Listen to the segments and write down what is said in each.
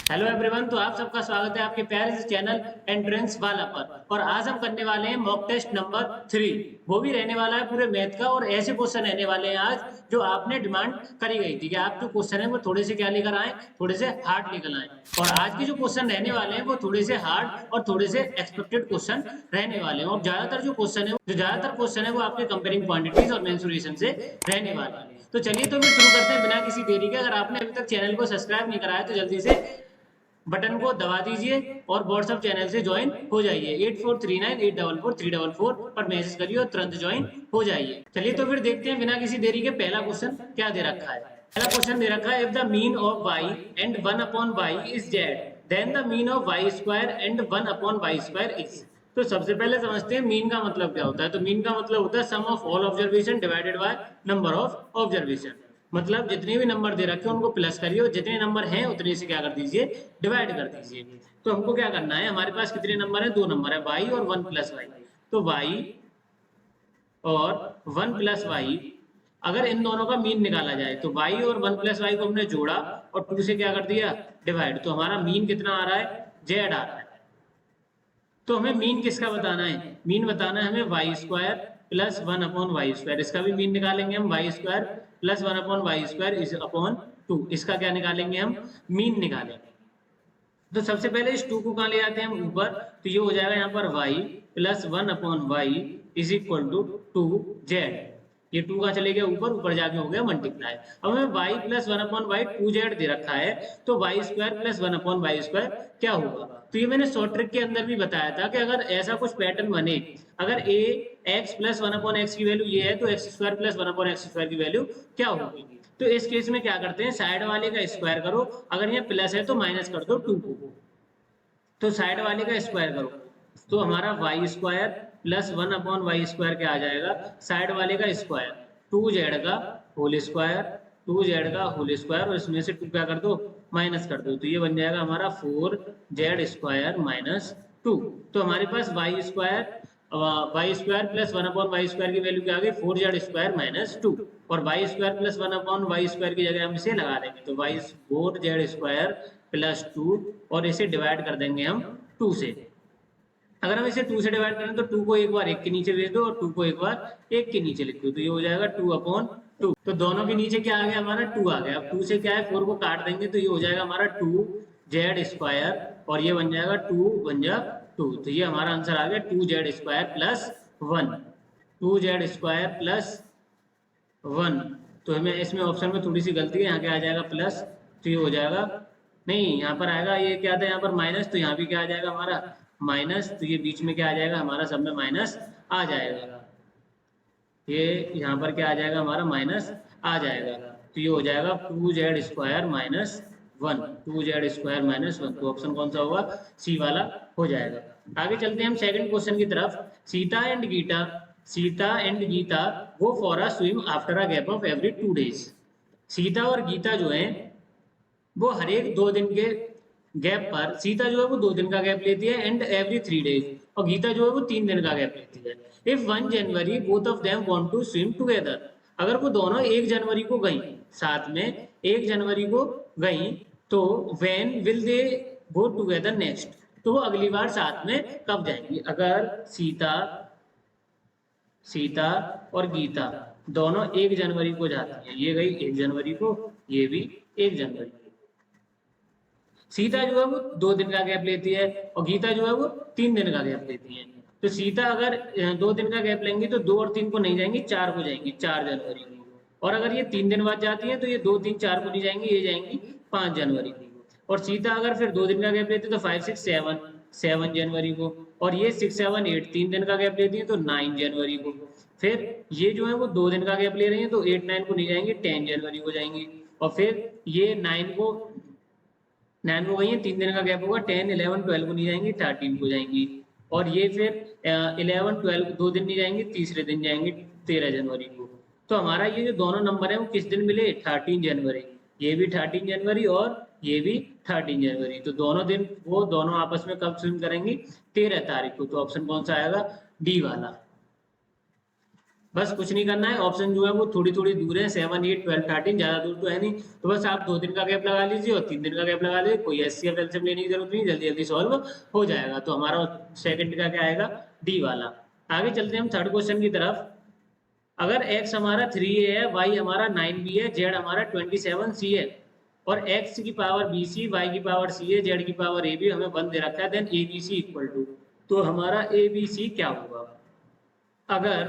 Hello everyone, तो आप सबका स्वागत है आपके प्यारे से चैनल एंट्रेंस वाला पर। और आज हम करने वाले हैं मॉक टेस्ट नंबर 3। वो भी रहने वाला है पूरे मैथ का, और ऐसे क्वेश्चन रहने वाले हैं आज जो आपने डिमांड करी गई थी कि आप जो क्वेश्चन है वो थोड़े से क्या लेकर आए, थोड़े से हार्ड लेकर आए। और आज के जो क्वेश्चन रहने वाले हैं वो थोड़े से हार्ड और थोड़े से एक्सपेक्टेड क्वेश्चन रहने वाले हैं। और ज्यादातर क्वेश्चन है वो आपके कंपेयरिंग क्वांटिटीज और मेंसुरेशन से रहने वाले हैं। तो चलिए तो फिर शुरू करते हैं बिना किसी देरी के। अगर आपने अभी तक चैनल को सब्सक्राइब नहीं कराया तो जल्दी से बटन को दबा दीजिए और व्हाट्सएप चैनल से ज्वाइन हो जाइए। 8439844344 पर मैसेज करिए और तुरंत ज्वाइन हो जाइए। चलिए तो फिर देखते हैं बिना किसी देरी के पहला क्वेश्चन क्या दे रखा है। पहला क्वेश्चन दे रखा है, if the mean of y and 1/y is z, then the mean of y square and 1/y square is. तो सबसे पहले समझते हैं मीन का मतलब क्या होता है। तो मीन का मतलब होता है sum of all observation divided by number of observation. मतलब जितने भी नंबर दे रखे हैं उनको प्लस करिए और जितने नंबर हैं उतने से क्या कर दीजिए, डिवाइड कर दीजिए। तो हमको क्या करना है, हमारे पास कितने नंबर है, दो नंबर है, y और 1 प्लस वाई। तो y और 1 प्लस वाई, अगर इन दोनों का मीन निकाला जाए तो y और 1 प्लस वाई को हमने जोड़ा और 2 से क्या कर दिया, डिवाइड। तो हमारा मीन कितना आ रहा है, z आ रहा है। तो हमें मीन किसका बताना है, मीन बताना है हमें Y square plus 1/y square. इसका भी मीन निकालेंगे हम, y square plus 1/y square is upon 2। इसका क्या निकालेंगे हम, मीन निकालेंगे। तो सबसे पहले इस 2 को कहाँ ले आते हैं हम, ऊपर। तो ये हो जाएगा यहाँ पर y plus 1/y is equal to 2z। ये 2 का चले गया ऊपर, ऊपर जाके हो गया मल्टीप्लाई। अब हमें y प्लस 1/y 2z दे रखा है, तो y square plus 1/y square क्या होगा। तो ये मैंने शॉर्ट ट्रिक के अंदर भी बताया था कि अगर ऐसा कुछ पैटर्न बने, अगर a x प्लस 1/x की वैल्यू ये है तो x square plus 1/x square की वैल्यू क्या होगी। तो इस केस में क्या करते हैं, साइड वाले का स्क्वायर करो, अगर ये प्लस है तो माइनस कर दो 2 को। तो साइड वाले का स्क्वायर करो, तो हमारा Y square plus 1/y square क्या आ जाएगा, साइड वाले का स्क्वायर 2z का होल स्क्वायर, 2z का होल स्क्वायर, और इसमें से 2 क्या कर दो, माइनस कर दो। तो ये बन जाएगा हमारा 4z स्क्वायर माइनस 2। तो हमारे पास y square plus 1/y square की वैल्यू क्या आ गई, 4z स्क्वायर माइनस 2। और Y square plus 1/y square की जगह हम इसे लगा देंगे, तो वाई 4z स्क्वायर प्लस 2, और इसे डिवाइड कर देंगे हम 2 से। अगर हम इसे 2 से डिवाइड करें तो 2 को एक बार 1 के नीचे भेज दो और 2 को एक बार 1 के नीचे लिख दो, तो ये हो जाएगा 2/2। तो दोनों के नीचे क्या आ गया, हमारा 2 आ गया। अब 2 से क्या है, 4 को काट देंगे तो ये हो जाएगा हमारा 2z स्क्वायर, और ये बन जाएगा 2 बन जा 2। तो ये हमारा आंसर आ गया 2z square plus 1, 2z square plus 1। तो हमें इसमें ऑप्शन में थोड़ी सी गलती है, यहाँ क्या आ जाएगा प्लस, तो ये हो जाएगा, नहीं यहाँ पर आएगा, ये क्या था यहाँ पर माइनस, तो यहाँ भी क्या आ जाएगा हमारा माइनस। तो ये बीच में क्या आ जाएगा हमारा, सब में माइनस आ जाएगा। ये यहाँ पर क्या आ जाएगा हमारा, माइनस आ जाएगा। तो ये हो जाएगा 2z square minus 1, 2z square minus 1। तो ऑप्शन कौन सा होगा, सी वाला हो जाएगा। आगे चलते हैं हम सेकंड क्वेश्चन की तरफ। Sita and Gita go for a swim after a gap of every 2 days। Sita और गीता जो है वो हर एक 2 दिन के गैप पर, सीता जो है वो 2 दिन का गैप लेती है एंड एवरी 3 days, और गीता जो है वो 3 दिन का गैप लेती है। If 1 January both of them want to swim together, अगर वो दोनों 1 जनवरी को गई, साथ में 1 जनवरी को गई, तो when will they go together next, तो वो अगली बार साथ में कब जाएंगी। अगर सीता और गीता दोनों 1 जनवरी को जाती है, ये गई 1 जनवरी को, ये भी 1 जनवरी को। सीता जो है वो 2 दिन का गैप लेती है और गीता जो है वो 3 दिन का गैप लेती है। तो सीता अगर 2 दिन का गैप लेंगी तो 2 और 3 को नहीं जाएंगी, 4 को जाएंगी, 4 जनवरी को। और अगर ये 3 दिन बाद जाती है तो ये 2 3 4 को नहीं जाएंगी, ये जाएंगी 5 जनवरी को। और सीता अगर फिर 2 दिन का गैप लेती है तो 5 6 7 7 जनवरी को, और ये 6 7 8 3 दिन का गैप लेती है तो 9 जनवरी को। फिर ये जो है वो 2 दिन का गैप ले रही है तो 8 9 को नहीं जाएंगे, 10 जनवरी को जाएंगी। और फिर ये 9 को गई है, 3 दिन का गैप होगा, 10 11 12 को नहीं जाएंगी, 13 को जाएंगी। और ये फिर 11 12 2 दिन नहीं जाएंगे, तीसरे दिन जाएंगे 13 जनवरी को। तो हमारा ये जो दोनों नंबर है वो किस दिन मिले, 13 जनवरी। ये भी 13 जनवरी और ये भी 13 जनवरी। तो दोनों दिन वो दोनों आपस में कब स्विम करेंगी, 13 तारीख को। तो ऑप्शन कौन सा आएगा, डी वाला। बस कुछ नहीं करना है, ऑप्शन जो है वो थोड़ी थोड़ी दूर है, 7, 8, 12, 13 ज्यादा दूर तो है नहीं, तो बस आप 2 दिन का गैप लगा लीजिए और 3 दिन का गैप लगा लीजिए, कोई एचसीएफ एलसीएम लेने की जरूरत नहीं, जल्दी जल्दी सॉल्व हो जाएगा। तो हमारा सेकंड का क्या आएगा, डी वाला। आगे चलते हैं हम थर्ड क्वेश्चन की तरफ। अगर x हमारा 3a है, y हमारा 9b है, z हमारा 27c है और x की पावर bc, y की पावर ca, z की पावर ab हमें 1 दे रखा है, देन abc इक्वल टू, तो हमारा abc क्या होगा। अगर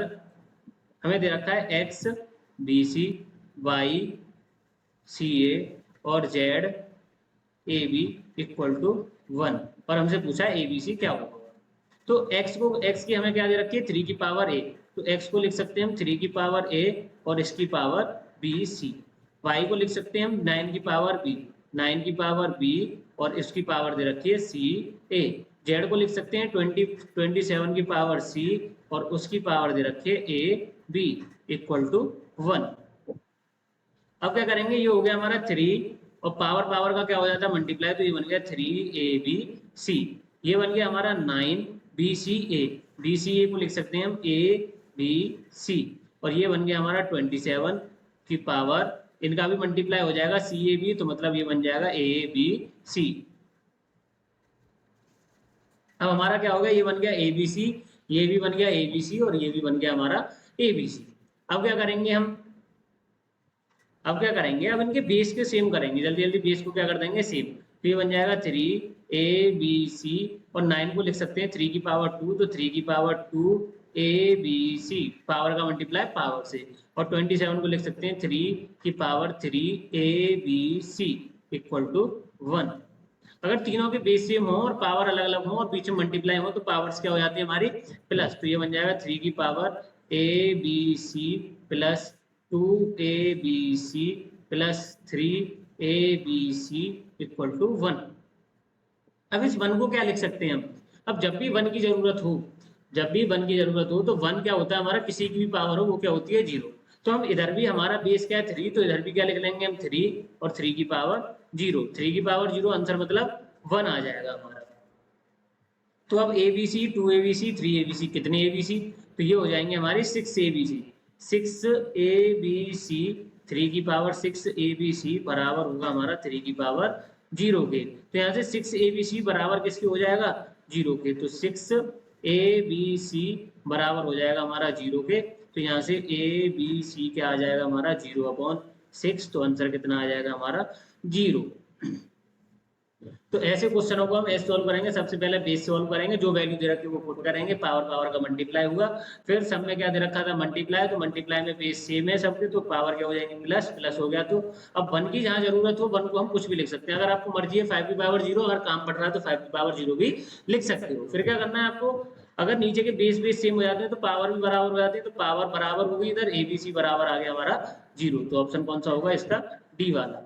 हमें दे रखा है x, bc, y, ca और z ab इक्वल टू 1 और हमसे पूछा है abc क्या होगा। तो x की हमें क्या दे रखी है, 3 की पावर a, तो x को लिख सकते हैं हम 3 की पावर a और इसकी पावर b c। y को लिख सकते हैं हम 9 की पावर b, 9 की पावर b और इसकी पावर दे रखी है c a। z को लिख सकते हैं 27 की पावर c और उसकी पावर दे रखी है a b इक्वल टू 1। अब क्या करेंगे, ये हो गया हमारा 3 और पावर पावर का क्या हो जाता है मल्टीप्लाई, तो ये बन गया 3abc। ये बन गया हमारा 9bca, bca को लिख सकते हैं हम abc और ये बन गया हमारा 27 की पावर, इनका भी मल्टीप्लाई हो जाएगा cab, तो मतलब ये बन जाएगा abc। अब हमारा क्या हो गया, ये बन गया abc, ये भी बन गया abc और ये भी बन गया हमारा abc। अब क्या करेंगे हम, अब क्या करेंगे, अब इनके बेस के सेम करेंगे, जल्दी जल्दी बेस को क्या कर देंगे सेम, तो ये बन जाएगा 3abc और 9 को लिख सकते हैं 3 की पावर 2, तो 3 की पावर 2abc, पावर का मल्टीप्लाई पावर से, और 27 को लिख सकते हैं 3 की पावर 3abc इक्वल टू 1। अगर तीनों के बेस सेम हो और पावर अलग अलग हो और बीच में मल्टीप्लाई हो तो पावर्स क्या हो जाती है हमारी प्लस, तो ये बन जाएगा 3 की power abc plus 2abc plus 3abc equal to 1। अब इस 1 को क्या लिख सकते हैं हम, अब जब भी 1 की जरूरत हो, जब भी 1 की जरूरत हो तो 1 क्या होता है हमारा, किसी की भी पावर हो वो क्या होती है 0। तो हम इधर भी हमारा बेस क्या है 3, तो इधर भी क्या लिख लेंगे हम 3 और 3 की पावर 0, 3 की पावर 0 आंसर मतलब 1 आ जाएगा हमारा। तो अब abc, 2abc, 3abc, कितने abc, तो ये हो जाएंगे हमारे 6abc, 6abc, 3 की पावर 6abc बराबर होगा हमारा 3 की पावर 0 के, तो यहाँ से 6abc बराबर किसके हो जाएगा 0 के, तो 6abc बराबर हो जाएगा हमारा 0 के, तो यहाँ से abc क्या आ जाएगा हमारा 0/6, तो आंसर कितना आ जाएगा हमारा 0। तो ऐसे क्वेश्चनों को हम ऐसे सॉल्व करेंगे, सबसे पहले बेस सॉल्व करेंगे, जो वैल्यू दे रखी है वो पुट करेंगे, पावर पावर का मल्टीप्लाई हुआ, फिर सब में क्या दे रखा था मल्टीप्लाई, तो मल्टीप्लाई में बेस सेम है सबके, तो पावर क्या हो जाएंगे प्लस, प्लस हो गया। तो अब 1 की जहां जरूरत हो 1 को हम कुछ भी लिख सकते हैं, अगर आपको मर्जी है 5 की पावर 0, अगर काम पड़ रहा है तो 5 की पावर 0 भी लिख सकते हो। फिर क्या करना है आपको, अगर नीचे के बेस बेस सेम हो जाते हैं तो पावर भी बराबर हो जाती है, तो पावर बराबर होगी, इधर abc बराबर आ गया हमारा 0, तो ऑप्शन कौन सा होगा इसका, डी वाला।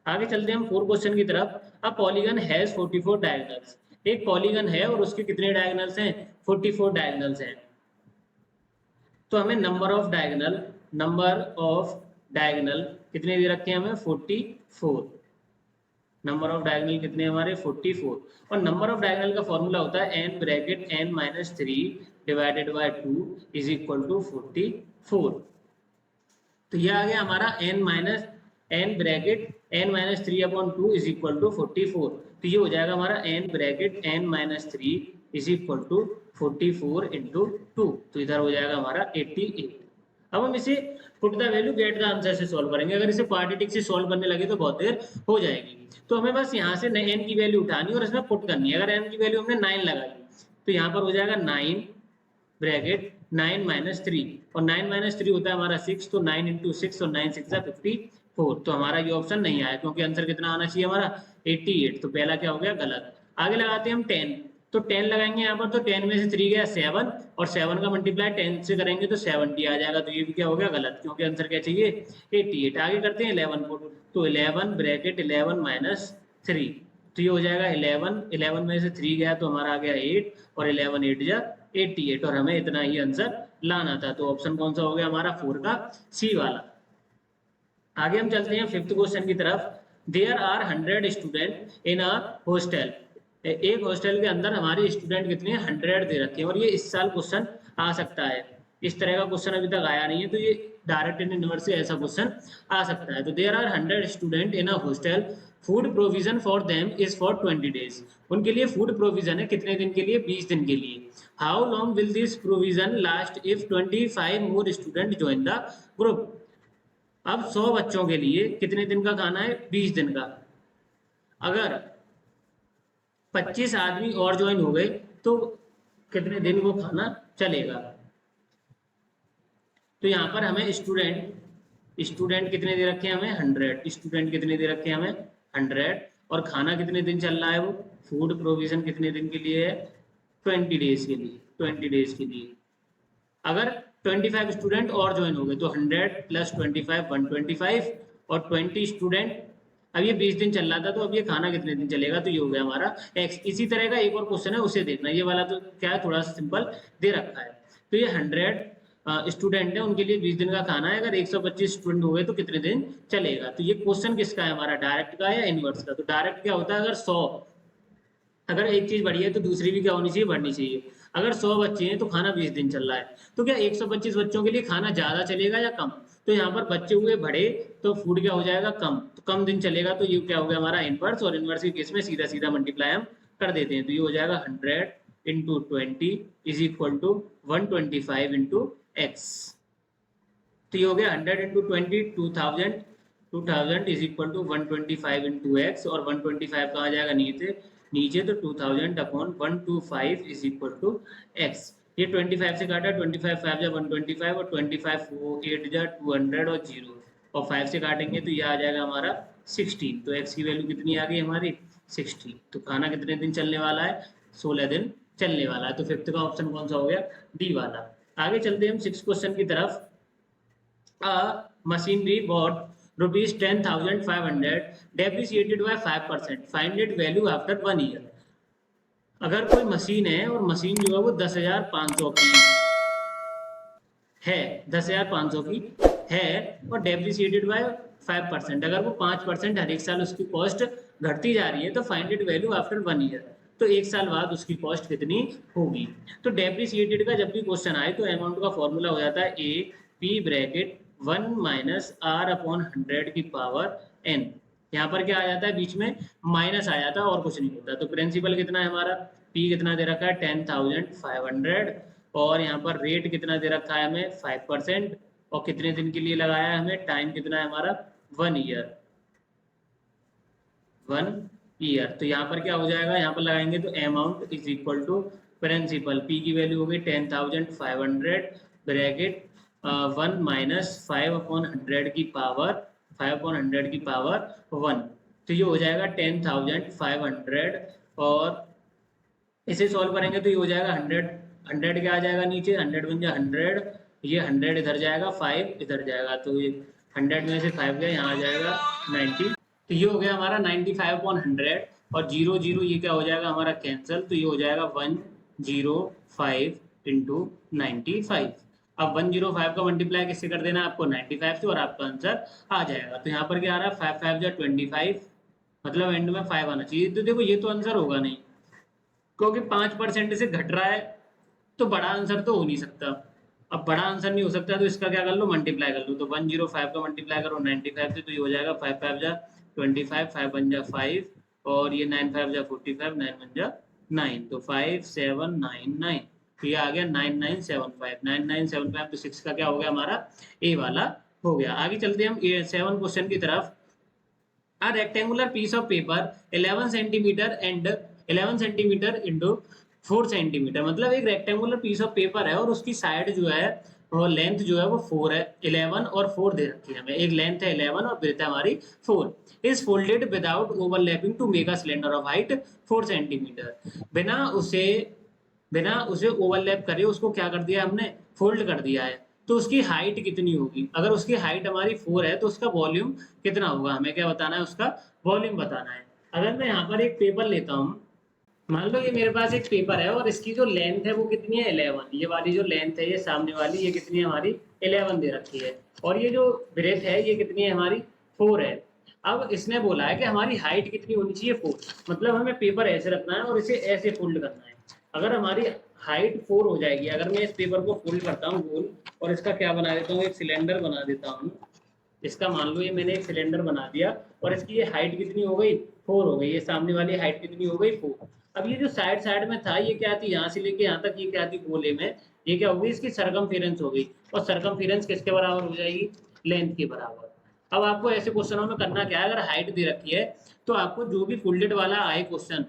आगे चलते हैं हम 4 क्वेश्चन की तरफ। अ पॉलीगन हैज 44 डायगोनल्स, एक पॉलीगन है और उसके कितने डायगोनल्स हैं 44 डायगोनल्स हैं। तो हमें नंबर ऑफ डायगोनल कितने दे रखे हैं हमें 44, नंबर ऑफ डायगोनल कितने हमारे 44, और नंबर ऑफ डायगोनल का फॉर्मूला होता है n bracket n-3 divided by 2 is equal to 44। तो ये आ गया हमारा n bracket n-3/2 is equal to 44, तो ये हो जाएगा हमारा n bracket n-3 is equal to 44 into 2, तो इधर हो जाएगा हमारा 88। अब हम इसे put the value get the answer से सॉल्व करेंगे, अगर इसे क्वाड्रेटिक से सॉल्व करने लगे तो बहुत देर हो जाएगी, तो हमें बस यहाँ से n की वैल्यू उठानी और इसमें पुट करनी है। अगर n की वैल्यू हमने 9 लगाई तो यहाँ पर हो जाएगा 9 ब्रैकेट 9-3 और 9-3 होता है हमारा 6, तो 9 इंटू 6 और 9 6 54, तो हमारा ये ऑप्शन नहीं आया क्योंकि आंसर कितना आना चाहिए हमारा 88, तो पहला क्या हो गया गलत। आगे लगाते हैं हम 10, तो 10 लगाएंगे यहाँ पर, तो 10 में से 3 गया 7 और 7 का मल्टीप्लाई 10 से करेंगे तो 70 आ जाएगा, तो ये भी क्या हो गया गलत क्योंकि आंसर क्या चाहिए 88। आगे करते हैं 11 को, तो 11 ब्रैकेट 11-3, तो ये हो जाएगा 11 में से 3 गया तो हमारा आ गया 8 और 11 8 जा 88 और हमें इतना ही आंसर लाना था, तो ऑप्शन कौन सा हो गया हमारा 4 का सी वाला। आगे हम चलते हैं 5th क्वेश्चन की तरफ। There are 100 student in a hostel, एक हॉस्टल के अंदर हमारे स्टूडेंट कितने 100 दे रखे हैं और ये इस साल क्वेश्चन आ सकता है। इस तरह का क्वेश्चन अभी तक आया नहीं है, तो ये डायरेक्ट एंड इनवर्स से ऐसा क्वेश्चन आ सकता है। तो there are 100 student in a hostel, food provision for them is for 20 days. उनके लिए फूड प्रोविजन है कितने दिन के लिए? 20 दिन के लिए। How long will this provision last if 25 more student join the group. अब 100 बच्चों के लिए कितने दिन का खाना है? 20 दिन का। अगर 25 आदमी और ज्वाइन हो गए तो कितने दिन वो खाना चलेगा? तो यहाँ पर हमें स्टूडेंट कितने दे रखे हैं? हमें 100। स्टूडेंट कितने दे रखे हैं? हमें 100। और खाना कितने दिन चल रहा है? वो फूड प्रोविजन कितने दिन के लिए है? 20 डेज के लिए। 20 डेज के लिए। अगर 25 स्टूडेंट और ज्वाइन हो गए तो 100 प्लस 25 125, और 20 स्टूडेंट। अब ये 20 दिन चल रहा था, तो अब ये खाना कितने दिन चलेगा? तो ये हो गया हमारा x। इसी तरह का एक और क्वेश्चन है, उसे देखना। ये वाला तो क्या है, थोड़ा सा सिंपल दे रखा है। तो ये 100 स्टूडेंट है, उनके लिए 20 दिन का खाना है। अगर 125 स्टूडेंट हो गए तो कितने दिन चलेगा? तो ये क्वेश्चन किसका है हमारा? डायरेक्ट का या इनवर्स का? तो डायरेक्ट क्या होता है? अगर 100, अगर एक चीज बढ़ी है तो दूसरी भी क्या होनी चाहिए? बढ़नी चाहिए। अगर 100 बच्चे हैं तो खाना 20 दिन चल रहा है, तो क्या 125 बच्चों के लिए खाना ज्यादा चलेगा या कम? तो यहाँ पर बच्चे हुए बड़े, तो फूड क्या हो जाएगा? कम। तो कम दिन चलेगा, तो ये क्या हो गया हमारा? इनवर्स। और इनवर्स के केस में सीधा सीधा मल्टीप्लाई हम कर देते हैं, तो ये हो जाएगा 100 into 20 is equal to 125 into x. तो ये हो गया 100 into 20 2000, 2000 is equal to 125 into x. और 125 कहाँ जाएगा? नीचे तो 2000 upon 125 is equal to x. ये 25 से काटा, 25 5 जा 125, और 25 8 जा 200, और 0 और 5 से काटेंगे तो ये आ जाएगा हमारा 16। तो एक्स की वैल्यू कितनी आ गई हमारी? 16। तो खाना कितने दिन चलने वाला है? 16 दिन चलने वाला है। तो फिफ्थ का ऑप्शन कौन सा हो गया? डी वाला। आगे चलते हैं हम 6 क्वेश्चन की तरफ। machinery bought rupees 10,500 depreciated by 5%, find its value after 1 year। अगर कोई मशीन है और मशीन जो है वो 10,500 की है, 10,500 की है, और डेप्रिसिएटेड बाय 5%, अगर वो 5% हर एक साल उसकी कॉस्ट घटती जा रही है, तो find it value after 1 year. तो एक साल बाद उसकी कॉस्ट कितनी होगी? तो डेप्रिसिएटेड का जब भी क्वेश्चन आए तो अमाउंट का फॉर्मूला हो जाता है A P bracket 1 minus r upon 100 की पावर एन। यहाँ पर क्या आ जाता है? बीच में माइनस आ जाता है, और कुछ नहीं होता। तो प्रिंसिपल कितना है हमारा? पी कितना दे रखा है? 10,500। और यहाँ पर रेट कितना दे रखा है हमें? 5%। और कितने दिन के लिए लगाया है हमें? टाइम कितना है हमारा? 1 ईयर। 1 ईयर। तो यहाँ पर क्या हो जाएगा? यहाँ पर लगाएंगे तो amount is equal to principal, P की वैल्यू हो गई 10,500 ब्रैकेट 1 माइनस 5 अपॉन 100 की पावर 1। तो ये हो जाएगा 10,500, और इसे सॉल्व करेंगे तो ये हो जाएगा 100 क्या आ जाएगा नीचे? 100 बन जाए 100, ये 100 इधर जाएगा, 5 इधर जाएगा, तो ये 100 में से 5 गया, यहाँ आ जाएगा 90। तो ये हो गया हमारा 95 अपॉन 100, और 0 0 ये क्या हो जाएगा हमारा? कैंसिल। तो ये हो जाएगा 105 इंटू 95। अब 105 का मल्टीप्लाई किससे कर देना है आपको? 95 से, और आपका आंसर आ जाएगा। तो यहाँ पर क्या आ रहा है? 5 5 जा 25, मतलब एंड में 5 आना चाहिए। तो देखो ये तो आंसर होगा नहीं, क्योंकि 5% से घट रहा है, तो बड़ा आंसर तो हो नहीं सकता। अब बड़ा आंसर नहीं हो सकता, तो इसका क्या कर लो? मल्टीप्लाई कर लो। तो 105 का मल्टीप्लाई करो 95 से, तो ये हो जाएगा 5 5 जा 25, 5 1 जा 5, और ये 9 5 जा 45, 9 1 जा 9, तो 5799। तो ये आ गया 9975, 9975। तो 6 का क्या हो गया हमारा? ए वाला हो गया। आगे चलते हैं हम 7 क्वेश्चन की तरफ। A rectangular piece of paper 11 centimeter and 11 centimeter into 4 centimetre, मतलब एक रेक्टेंगुलर पीस ऑफ पेपर है और उसकी साइड जो है वो लेंथ जो है वो 4 है, 11 और 4 दे रखी है हमें। एक लेंथ है 11 और ब्रेथ है हमारी 4। Is folded without overlapping to make a cylinder of height 4 centimetre. बिना उसे ओवरलैप करे उसको क्या कर दिया हमने? फोल्ड कर दिया है। तो उसकी हाइट कितनी होगी? अगर उसकी हाइट हमारी 4 है तो उसका वॉल्यूम कितना होगा? हमें क्या बताना है? उसका वॉल्यूम बताना है। अगर मैं यहाँ पर एक पेपर लेता हूँ, मान लो ये मेरे पास एक पेपर है और इसकी जो लेंथ है वो कितनी है? 11। ये वाली जो लेंथ है, ये सामने वाली, ये कितनी है हमारी? 11 दे रखी है। और ये जो ब्रेथ है ये कितनी है हमारी? 4 है। अब इसने बोला है कि हमारी हाइट कितनी होनी चाहिए? 4। मतलब हमें पेपर ऐसे रखना है और इसे ऐसे फोल्ड करना है। अगर हमारी हाइट 4 हो जाएगी। अगर मैं इस पेपर को फोल्ड करता हूँ गोल और इसका क्या बना देता हूँ, एक सिलेंडर बना देता हूँ। इसका मान लो ये मैंने एक सिलेंडर बना दिया और इसकी ये हाइट कितनी हो गई, 4 हो गई। ये सामने वाली हाइट कितनी हो गई, 4। अब ये जो साइड साइड में था ये क्या थी, यहाँ से लेके यहाँ तक ये क्या थी गोले में, ये क्या हो गई, इसकी सरकमफेरेंस हो गई। और सरकमफेरेंस किसके बराबर हो जाएगी, लेंथ के बराबर। अब आपको ऐसे क्वेश्चनों में करना क्या है, अगर हाइट दे रखी है तो आपको जो भी फोल्डेड वाला आए क्वेश्चन,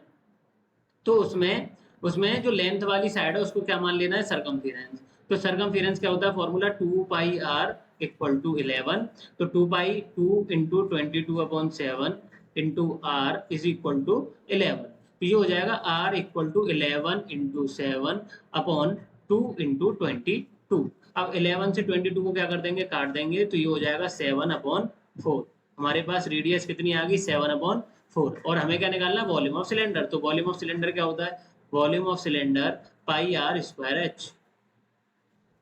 तो उसमें उसमें जो लेंथ वाली साइड है उसको क्या मान लेना है, सरकमफेरेंस। तो सरकमफेरेंस क्या होता है, फॉर्मूला 2πr इक्वल टू 11। तो 2π 2 into 22/7 into r is equal to 11। तो ये हो जाएगा r equal to 11 into 7 upon 2 into 22। अब 11 से 22 को क्या कर देंगे, काट देंगे, तो ये हो जाएगा 7/4। हमारे पास रेडियस कितनी आ गई, 7/4। और हमें क्या निकालना है, वॉल्यूम ऑफ सिलेंडर। तो वॉल्यूम ऑफ सिलेंडर क्या होता है, volume of cylinder pi r square h,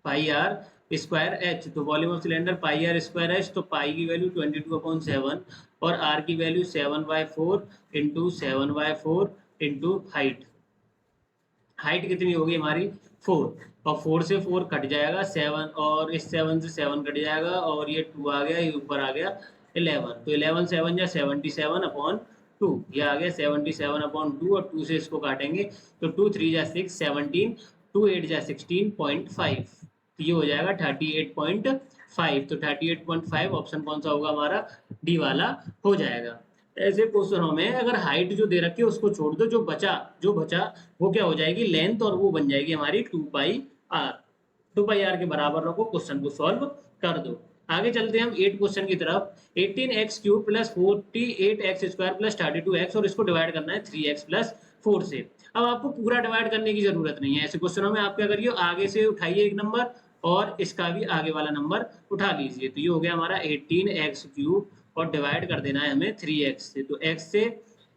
pi r square h. तो volume of cylinder pi r square h, तो पाई की वैल्यू 22/7 और आर की value 7/4 into 7/4 into height. Height कितनी होगी हमारी, 4। और 4 से 4 कट जाएगा 7, और इस 7 से 7 कट जाएगा, और ये 2 आ गया, ये ऊपर आ गया 11। तो 11 7 या 77/2, ये आ गया 77/2। और 2 से इसको काटेंगे तो 2 3 जा 6 17, 2 8 जा 16.5। तो ये हो जाएगा 38.5। तो 38.5 ऑप्शन कौन सा होगा हमारा, डी वाला हो जाएगा। ऐसे क्वेश्चनों में अगर हाइट जो दे रखी है उसको छोड़ दो, जो बचा वो क्या हो जाएगी, लेंथ, और वो बन जाएगी हमारी 2πr। 2πr के बराबर रखो, क्वेश्चन को सॉल्व कर दो। आगे चलते हैं हम 8 क्वेश्चन की तरफ। 18x³ plus 48x² plus 32x, और इसको डिवाइड करना है 3x प्लस 4 से। अब आपको पूरा डिवाइड करने की जरूरत नहीं है। ऐसे क्वेश्चनों में आप क्या करिए, आगे से उठाइए एक नंबर और इसका भी आगे वाला नंबर उठा लीजिए। तो ये हो गया हमारा 18x³ और डिवाइड कर देना है हमें 3x से। तो x से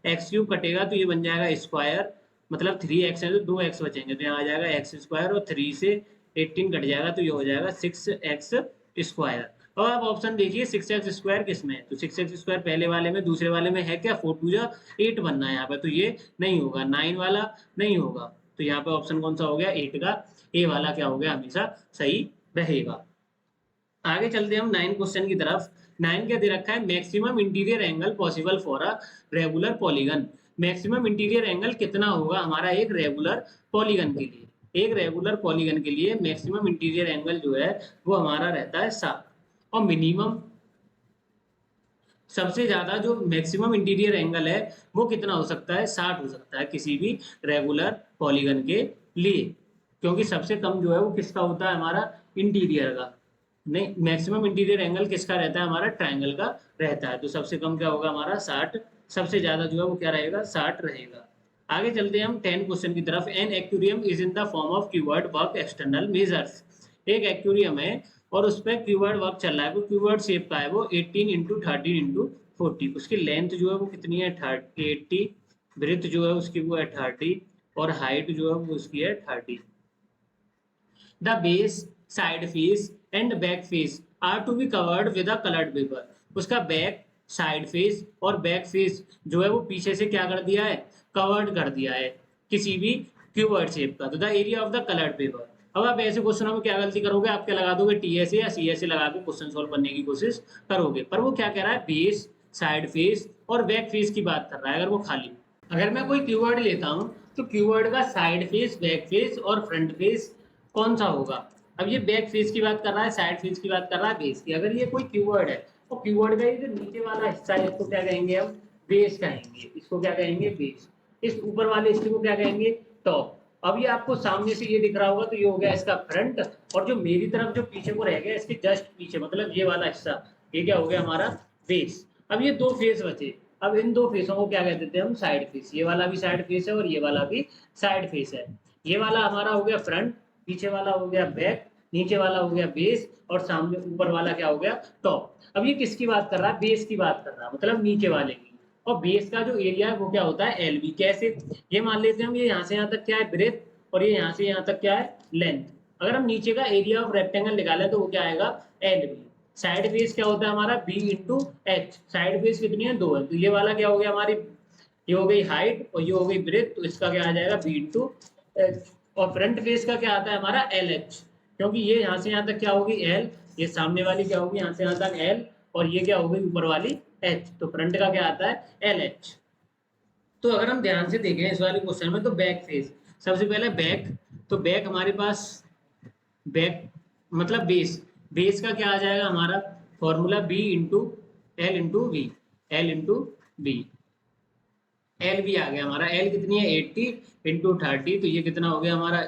x³ कटेगा तो ये बन जाएगा स्क्वायर, मतलब 3x है तो 2x बचेंगे, तो यहाँ आ जाएगा x² और 3 से 18 कट जाएगा तो ये हो जाएगा 6x²। अब आप ऑप्शन देखिए 6x² किसमें है, तो 6x² पहले वाले में, दूसरे वाले में है क्या, 4 2 जा 8 बनना है यहाँ पे, तो ये नहीं होगा। 9 वाला नहीं होगा, तो यहाँ पे ऑप्शन कौन सा हो गया, 8 का ए वाला क्या हो गया, हमेशा सही रहेगा। आगे चलते हैं हम 9 क्वेश्चन की तरफ। 9 क्या दे रखा है, maximum interior angle possible for a regular polygon. Maximum interior angle कितना होगा हमारा एक रेगुलर पॉलीगन के लिए, एक रेगुलर पॉलीगन के लिए मैक्सिमम इंटीरियर एंगल जो है वो हमारा रहता है 7। और मिनिमम, सबसे ज्यादा जो मैक्सिमम इंटीरियर एंगल है वो कितना हो सकता है, 60 हो सकता है किसी भी रेगुलर पॉलीगन के लिए, क्योंकि सबसे कम जो है वो किसका होता है, हमारा इंटीरियर का। नहीं, मैक्सिमम इंटीरियर एंगल किसका रहता है, हमारा ट्रायंगल का रहता है। तो सबसे कम क्या होगा हमारा 60, सबसे ज्यादा जो है वो क्या रहेगा, 60 रहेगा। आगे चलते हैं हम 10 क्वेश्चन की तरफ। An aquarium is in the form of cuboid work external measures. एक एक्वेरियम है और उस पर क्यूबर्ड वर्क चल रहा है, वो क्यूबर्ड शेप का है, वो 18 इंटू 13 इंटू 40। उसकी लेंथ जो है वो कितनी है, 80, ब्रेथ जो है उसकी वो है 30, और हाइट जो है वो उसकी है 30। The base, side face and back face are to be covered with a coloured paper. उसका बैक, साइड फेस और बैक फेस जो है वो पीछे से क्या कर दिया है, कवर्ड कर दिया है किसी भी क्यूबर्ड शेप का। तो the area of the coloured paper. अब आप ऐसे क्वेश्चनों में क्या गलती करोगे, आप क्या लगा दोगे, टीएसए या सीएसए लगा के क्वेश्चन सोल्व करने की कोशिश करोगे। पर वो क्या कह रहा है, बेस, साइड फेस और बैक फेस की बात कर रहा है। अगर वो खाली, अगर मैं कोई कीवर्ड लेता हूं तो कीवर्ड का साइड फेस, बैक फेस और फ्रंट फेस कौन सा होगा। अब ये बैक फेस की बात कर रहा है, साइड फेस की बात कर रहा है, बेस की। अगर ये कोई कीवर्ड है तो कीवर्ड का ये जो नीचे वाला हिस्सा है इसको क्या कहेंगे हम, बेस कहेंगे। इसको क्या कहेंगे, बेस। इस ऊपर वाले हिस्से को क्या कहेंगे, टॉप। अब ये आपको सामने से ये दिख रहा होगा तो ये हो गया इसका फ्रंट, और जो मेरी तरफ जो पीछे को रह गया इसके जस्ट पीछे, मतलब ये वाला हिस्सा, ये क्या हो गया हमारा बेस। अब ये दो फेस बचे, अब इन दो फेसों को क्या कहते थे हम, साइड फेस। ये वाला भी साइड फेस है और ये वाला भी साइड फेस है। ये वाला हमारा हो गया फ्रंट, पीछे वाला हो गया बैक, नीचे वाला हो गया बेस, और सामने ऊपर वाला क्या हो गया, टॉप। अब ये किसकी बात कर रहा है, बेस की बात कर रहा है, मतलब नीचे वाले की। और बेस का जो एरिया है वो क्या होता है, एलबी। कैसे, ये मान लेते हैं हम, ये यहाँ से यहाँ तक क्या है, ब्रेथ, और ये यहाँ से यहाँ तक क्या है, लेंथ। अगर हम नीचे का एरिया ऑफ रेक्टेंगल निकालें तो वो क्या आएगा, एलबी। साइड फेस क्या होता है हमारा, B into H. Side face कितनी है, 2 है। तो ये वाला क्या हो गया हमारी, ये हो गई हाइट और ये हो गई ब्रेथ, तो इसका क्या आ जाएगा, बी इंटू एच। और फ्रंट फेस का क्या आता है हमारा एल एच, क्योंकि ये यहाँ से यहाँ तक क्या होगी एल, ये सामने वाली क्या होगी यहाँ से यहाँ तक एल, और ये क्या होगी ऊपर वाली एच, तो फ्रंट का क्या आता है एल एच। तो अगर हम ध्यान से देखें इस वाले क्वेश्चन में, तो बैक फेस, सबसे पहले बैक, तो बैक हमारे पास बैक मतलब बेस, बेस का क्या आ जाएगा हमारा formula B into L into V, L into B, L भी आ गया हमारा, एल कितनी है 80 इंटू 30, तो ये कितना हो गया हमारा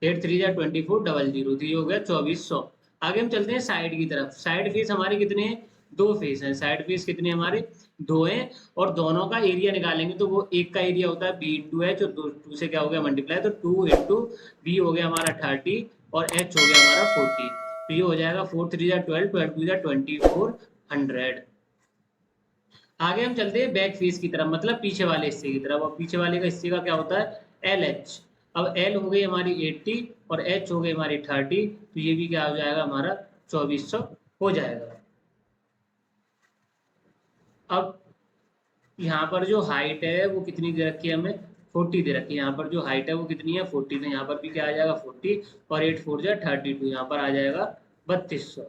8 3 24 00, तो ये हो गया 2400। आगे हम चलते हैं साइड की तरफ, साइड फेस हमारे कितने हैं, दो फेस हैं, साइड फेस कितने हमारे दो हैं, और दोनों का एरिया निकालेंगे तो वो एक का एरिया होता है बी इंटू एच, और टू से क्या हो गया मल्टीप्लाई, तो 2 इंटू बी हो गया हमारा 30 और एच हो गया हमारा 40, तो ये हो जाएगा 4 3 12 12 2 2400। आगे हम चलते हैं बैक फेस की तरफ, मतलब पीछे वाले हिस्से की तरफ, और पीछे वाले का हिस्से का क्या होता है एल एच। अब एल हो गई हमारी 80 और एच हो गई हमारी 30, तो ये भी क्या हो जाएगा हमारा 2400 हो जाएगा। अब यहाँ पर जो हाइट है वो कितनी दे रखी है हमें 40 दे रखी है, यहाँ पर जो हाइट है वो कितनी है 40, तो यहाँ पर भी क्या आ जाएगा 40 और 8 4 जा 32, यहाँ पर आ जाएगा 3200।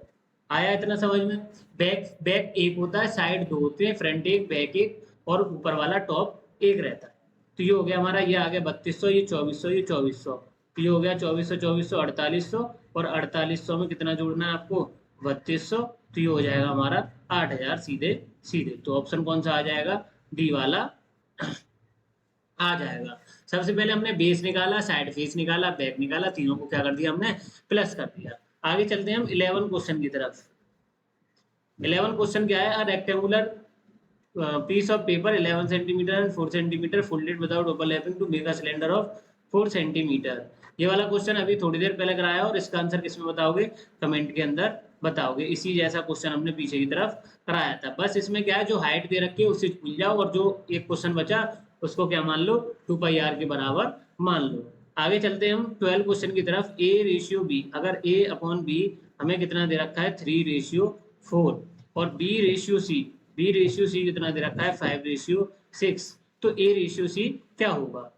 आया इतना समझ में। बैक बैक एक होता है, साइड दो होते हैं, फ्रंट एक बैक एक, और ऊपर वाला टॉप एक रहता है। तो ये हो गया हमारा, ये आ गया 3200, ये 2400, ये 2400, तो ये हो गया 2400 2400 4800, और 4800 में कितना जोड़ना है आपको 3200, तो ये हो जाएगा हमारा 8000 सीधे सीधे। तो ऑप्शन कौन सा आ जाएगा, डी वाला आ जाएगा। सबसे पहले हमने बेस निकाला, साइड फेस निकाला, बैक निकाला, तीनों को क्या कर दिया हमने प्लस कर दिया। आगे चलते हैं हम 11 क्वेश्चन की तरफ। 11 क्वेश्चन क्या है, a rectangular piece of paper 11 centimeter and 4 centimeter folded without overlapping to make a cylinder of 4 centimeter। ये वाला क्वेश्चन अभी थोड़ी देर पहले कराया, और इसका आंसर किसमें बताओगे कमेंट के अंदर बताओगे। इसी जैसा क्वेश्चन हमने पीछे की तरफ कराया था, बस इसमें क्या है जो हाइट दे रखी है उससे भूल जाओ, और जो एक क्वेश्चन बचा उसको क्या मान लो 2πr के बराबर मान लो। आगे चलते हैं हम 12 क्वेश्चन की तरफ। ए रेशियो बी, अगर ए अपॉन बी हमें कितना दे रखा है 3:4, और B ratio C, B ratio C कितना दे रखा है 5:6, तो ए रेशियो सी क्या होगा।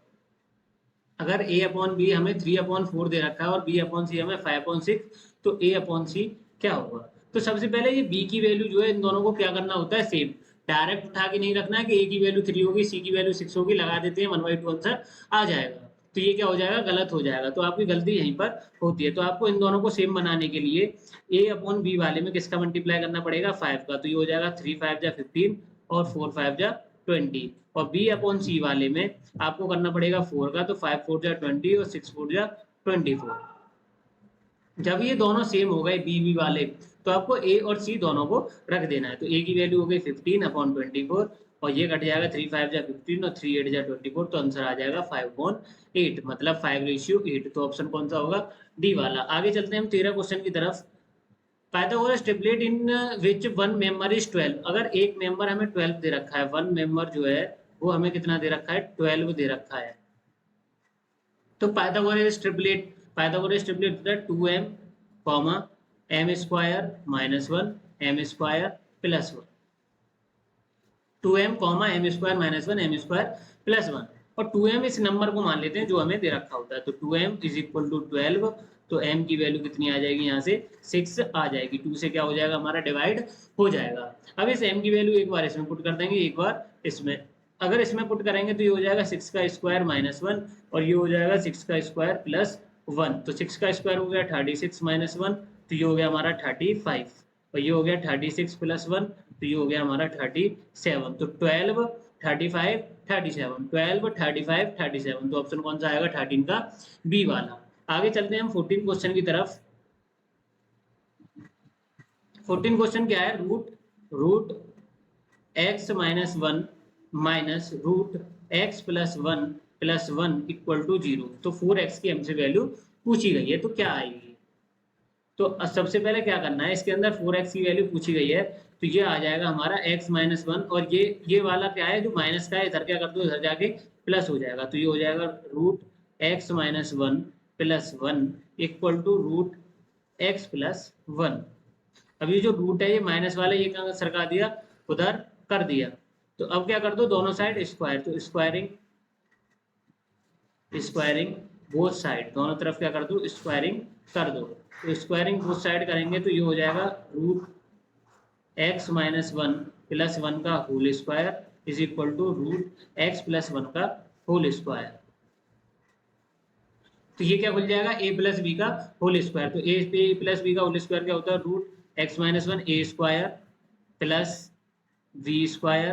अगर ए अपॉन बी हमें 3/4 दे रखा है और बी अपॉन सी हमें 5/6, तो ए अपॉन सी क्या होगा। तो सबसे पहले ये बी की वैल्यू जो है इन दोनों को क्या करना होता है सेम, डायरेक्ट उठा के नहीं रखना है कि ए की वैल्यू 3 होगी सी की वैल्यू 6 होगी, लगा देते हैं 1/2 आंसर आ जाएगा, तो ये क्या हो जाएगा गलत हो जाएगा। तो आपकी गलती यहीं पर होती है। तो आपको इन दोनों को सेम बनाने के लिए ए अपॉन बी वाले में किसका मल्टीप्लाई करना पड़ेगा 5 का, तो ये हो जाएगा 3 5 जा 15 और 4 5 जा 20, और बी अपॉन सी वाले में आपको करना पड़ेगा 4 का, तो 5 4 जा 20 और 6 4 जा 24। जब ये दोनों सेम हो गए बी बी वाले, तो आपको ए और सी दोनों को रख देना है। तो ए की वैल्यू हो गई 15/24, और ये कट जाएगा 3 5 जा 15 और 3 8 जा 24, तो आंसर आ जाएगा 5/8, मतलब 5:8। तो ऑप्शन कौन सा होगा डी वाला। आगे चलते हैं हम 13 क्वेश्चन की तरफ। Pythagoras triplet in which one member is 12, अगर एक मेंबर हमें 12 दे रखा है, वन मेंबर जो है वो हमें कितना दे रखा है 12 दे रखा है, तो पाइथागोरस ट्रिपलेट, पाइथागोरस ट्रिपलेट होता है 2m comma m square minus 1 m square plus 1, 2m comma m square minus 1 m square plus 1, और 2m इस नंबर को मान लेते हैं जो हमें दे रखा होता है। तो 2m इज इक्वल टू 12, तो m की वैल्यू कितनी आ जाएगी यहाँ से 6 आ जाएगी, 2 से क्या हो जाएगा हमारा डिवाइड हो जाएगा। अब इस m की वैल्यू एक बार इसमें पुट कर देंगे, एक बार इसमें, अगर इसमें पुट करेंगे तो ये हो जाएगा 6 का स्क्वायर माइनस 1, और ये हो जाएगा 6 का स्क्वायर प्लस 1, तो 6 का स्क्वायर हो गया 36 माइनस 1, तो ये हो गया हमारा 35, और ये हो गया 36 प्लस 1, तो ये हो गया हमारा 37। तो 12 35 37, 12 35 37, तो ऑप्शन कौन सा आएगा 13 का बी वाला। आगे चलते हैं हम 14 क्वेश्चन की तरफ। 14 क्वेश्चन क्या है, root x minus 1 minus root x plus 1 plus 1 equal to 0, तो 4x की हमसे वैल्यू पूछी गई है, तो क्या आएगी। तो सबसे पहले क्या करना है, इसके अंदर 4x की वैल्यू पूछी गई है, तो ये आ जाएगा हमारा x माइनस 1, और ये वाला क्या है जो माइनस का है, इधर क्या कर दो इधर जाके प्लस हो जाएगा, तो ये हो जाएगा root x minus 1 plus 1 equal to root x plus 1। अब ये जो रूट है ये माइनस वाला ये कहाँ सरका दिया उधर कर दिया, तो अब क्या कर दो दोनों साइड स्क्वायर, तो स्क्वायरिंग बोथ साइड, दोनों तरफ क्या कर दो, स्क्वायरिंग कर दो। तो स्क्वायरिंग बोथ साइड करेंगे तो ये हो जाएगा root x minus one plus one का whole square is equal to root x plus one का होल स्क्वायर। तो ये क्या खुल जाएगा, ए प्लस बी का होल स्क्वायर। तो ए प्लस बी का होल स्क्वायर क्या होता है, root x minus one a square plus b square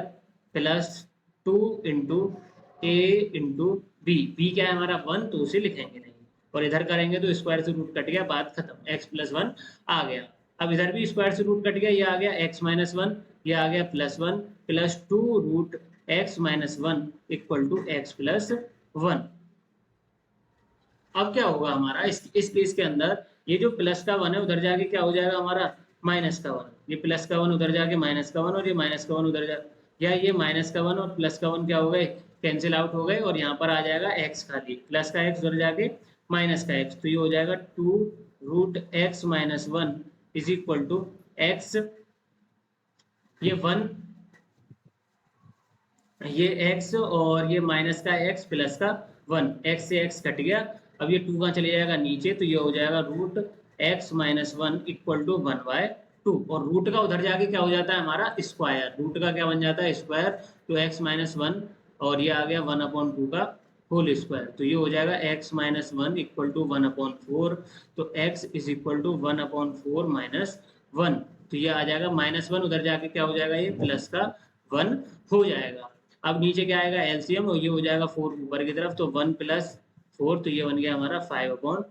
plus 2 into a into b. B क्या है हमारा 1, तो उसे लिखेंगे नहीं, और इधर करेंगे तो स्क्वायर से रूट कट गया, बात खत्म, एक्स प्लस वन आ गया। अब इधर भी स्क्वायर से रूट कट गया, ये आ गया एक्स माइनस वन, ये आ गया plus one plus 2 root x minus one equal to x plus one. अब क्या होगा हमारा इस केस के अंदर, ये जो प्लस का वन है उधर जाके क्या हो जाएगा हमारा माइनस का वन, ये प्लस का वन उधर जाके माइनस का वन, और ये माइनस का वन उधर जा, या ये माइनस का वन और प्लस का वन क्या हो गए, कैंसिल आउट हो गए, और यहाँ पर आ जाएगा एक्स खाली, प्लस का एक्स उधर जाके माइनस का एक्स, तो ये हो जाएगा 2 root x minus one is equal to x, ये वन, ये x और ये माइनस का x प्लस का वन, x से x कट गया। अब ये 2 कहाँ चले जाएगा नीचे, तो ये हो जाएगा root x minus one equal to 1/2, और रूट का उधर जाके क्या हो जाता है हमारा स्क्वायर, रूट का क्या बन जाता है स्क्वायर, तो x माइनस वन और ये आ गया 1/2 का होल स्क्वायर, तो ये हो जाएगा x minus one equal to 1/4, तो x is equal to 1/4 minus one, तो ये आ जाएगा माइनस वन उधर जाके क्या हो जाएगा, ये प्लस का वन हो जाएगा। अब नीचे क्या आएगा एलसीएम, और ये हो जाएगा 4 ऊपर की तरफ, तो 1 प्लस 4, तो ये बन गया हमारा 5/4,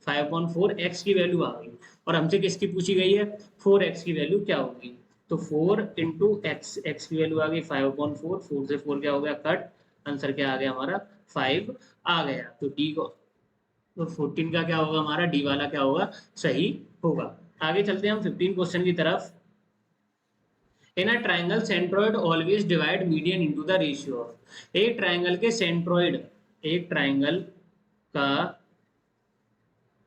5/4 एक्स की वैल्यू आ गई, और हमसे किसकी पूछी गई है, 4x की वैल्यू क्या होगी, तो 4 इंटू एक्स, एक्स की वैल्यू आ गई 5/4, 4 से 4 क्या हो गया कट, आंसर क्या आ गया हमारा 5 आ गया। तो डी को, तो 14 का क्या होगा हमारा, डी वाला क्या होगा, सही होगा। आगे चलते हैं हम 15 क्वेश्चन की तरफ। In a triangle, centroid always divide median into the ratio of, एक ट्राइंगल के सेंट्रोइड, एक ट्राइंगल का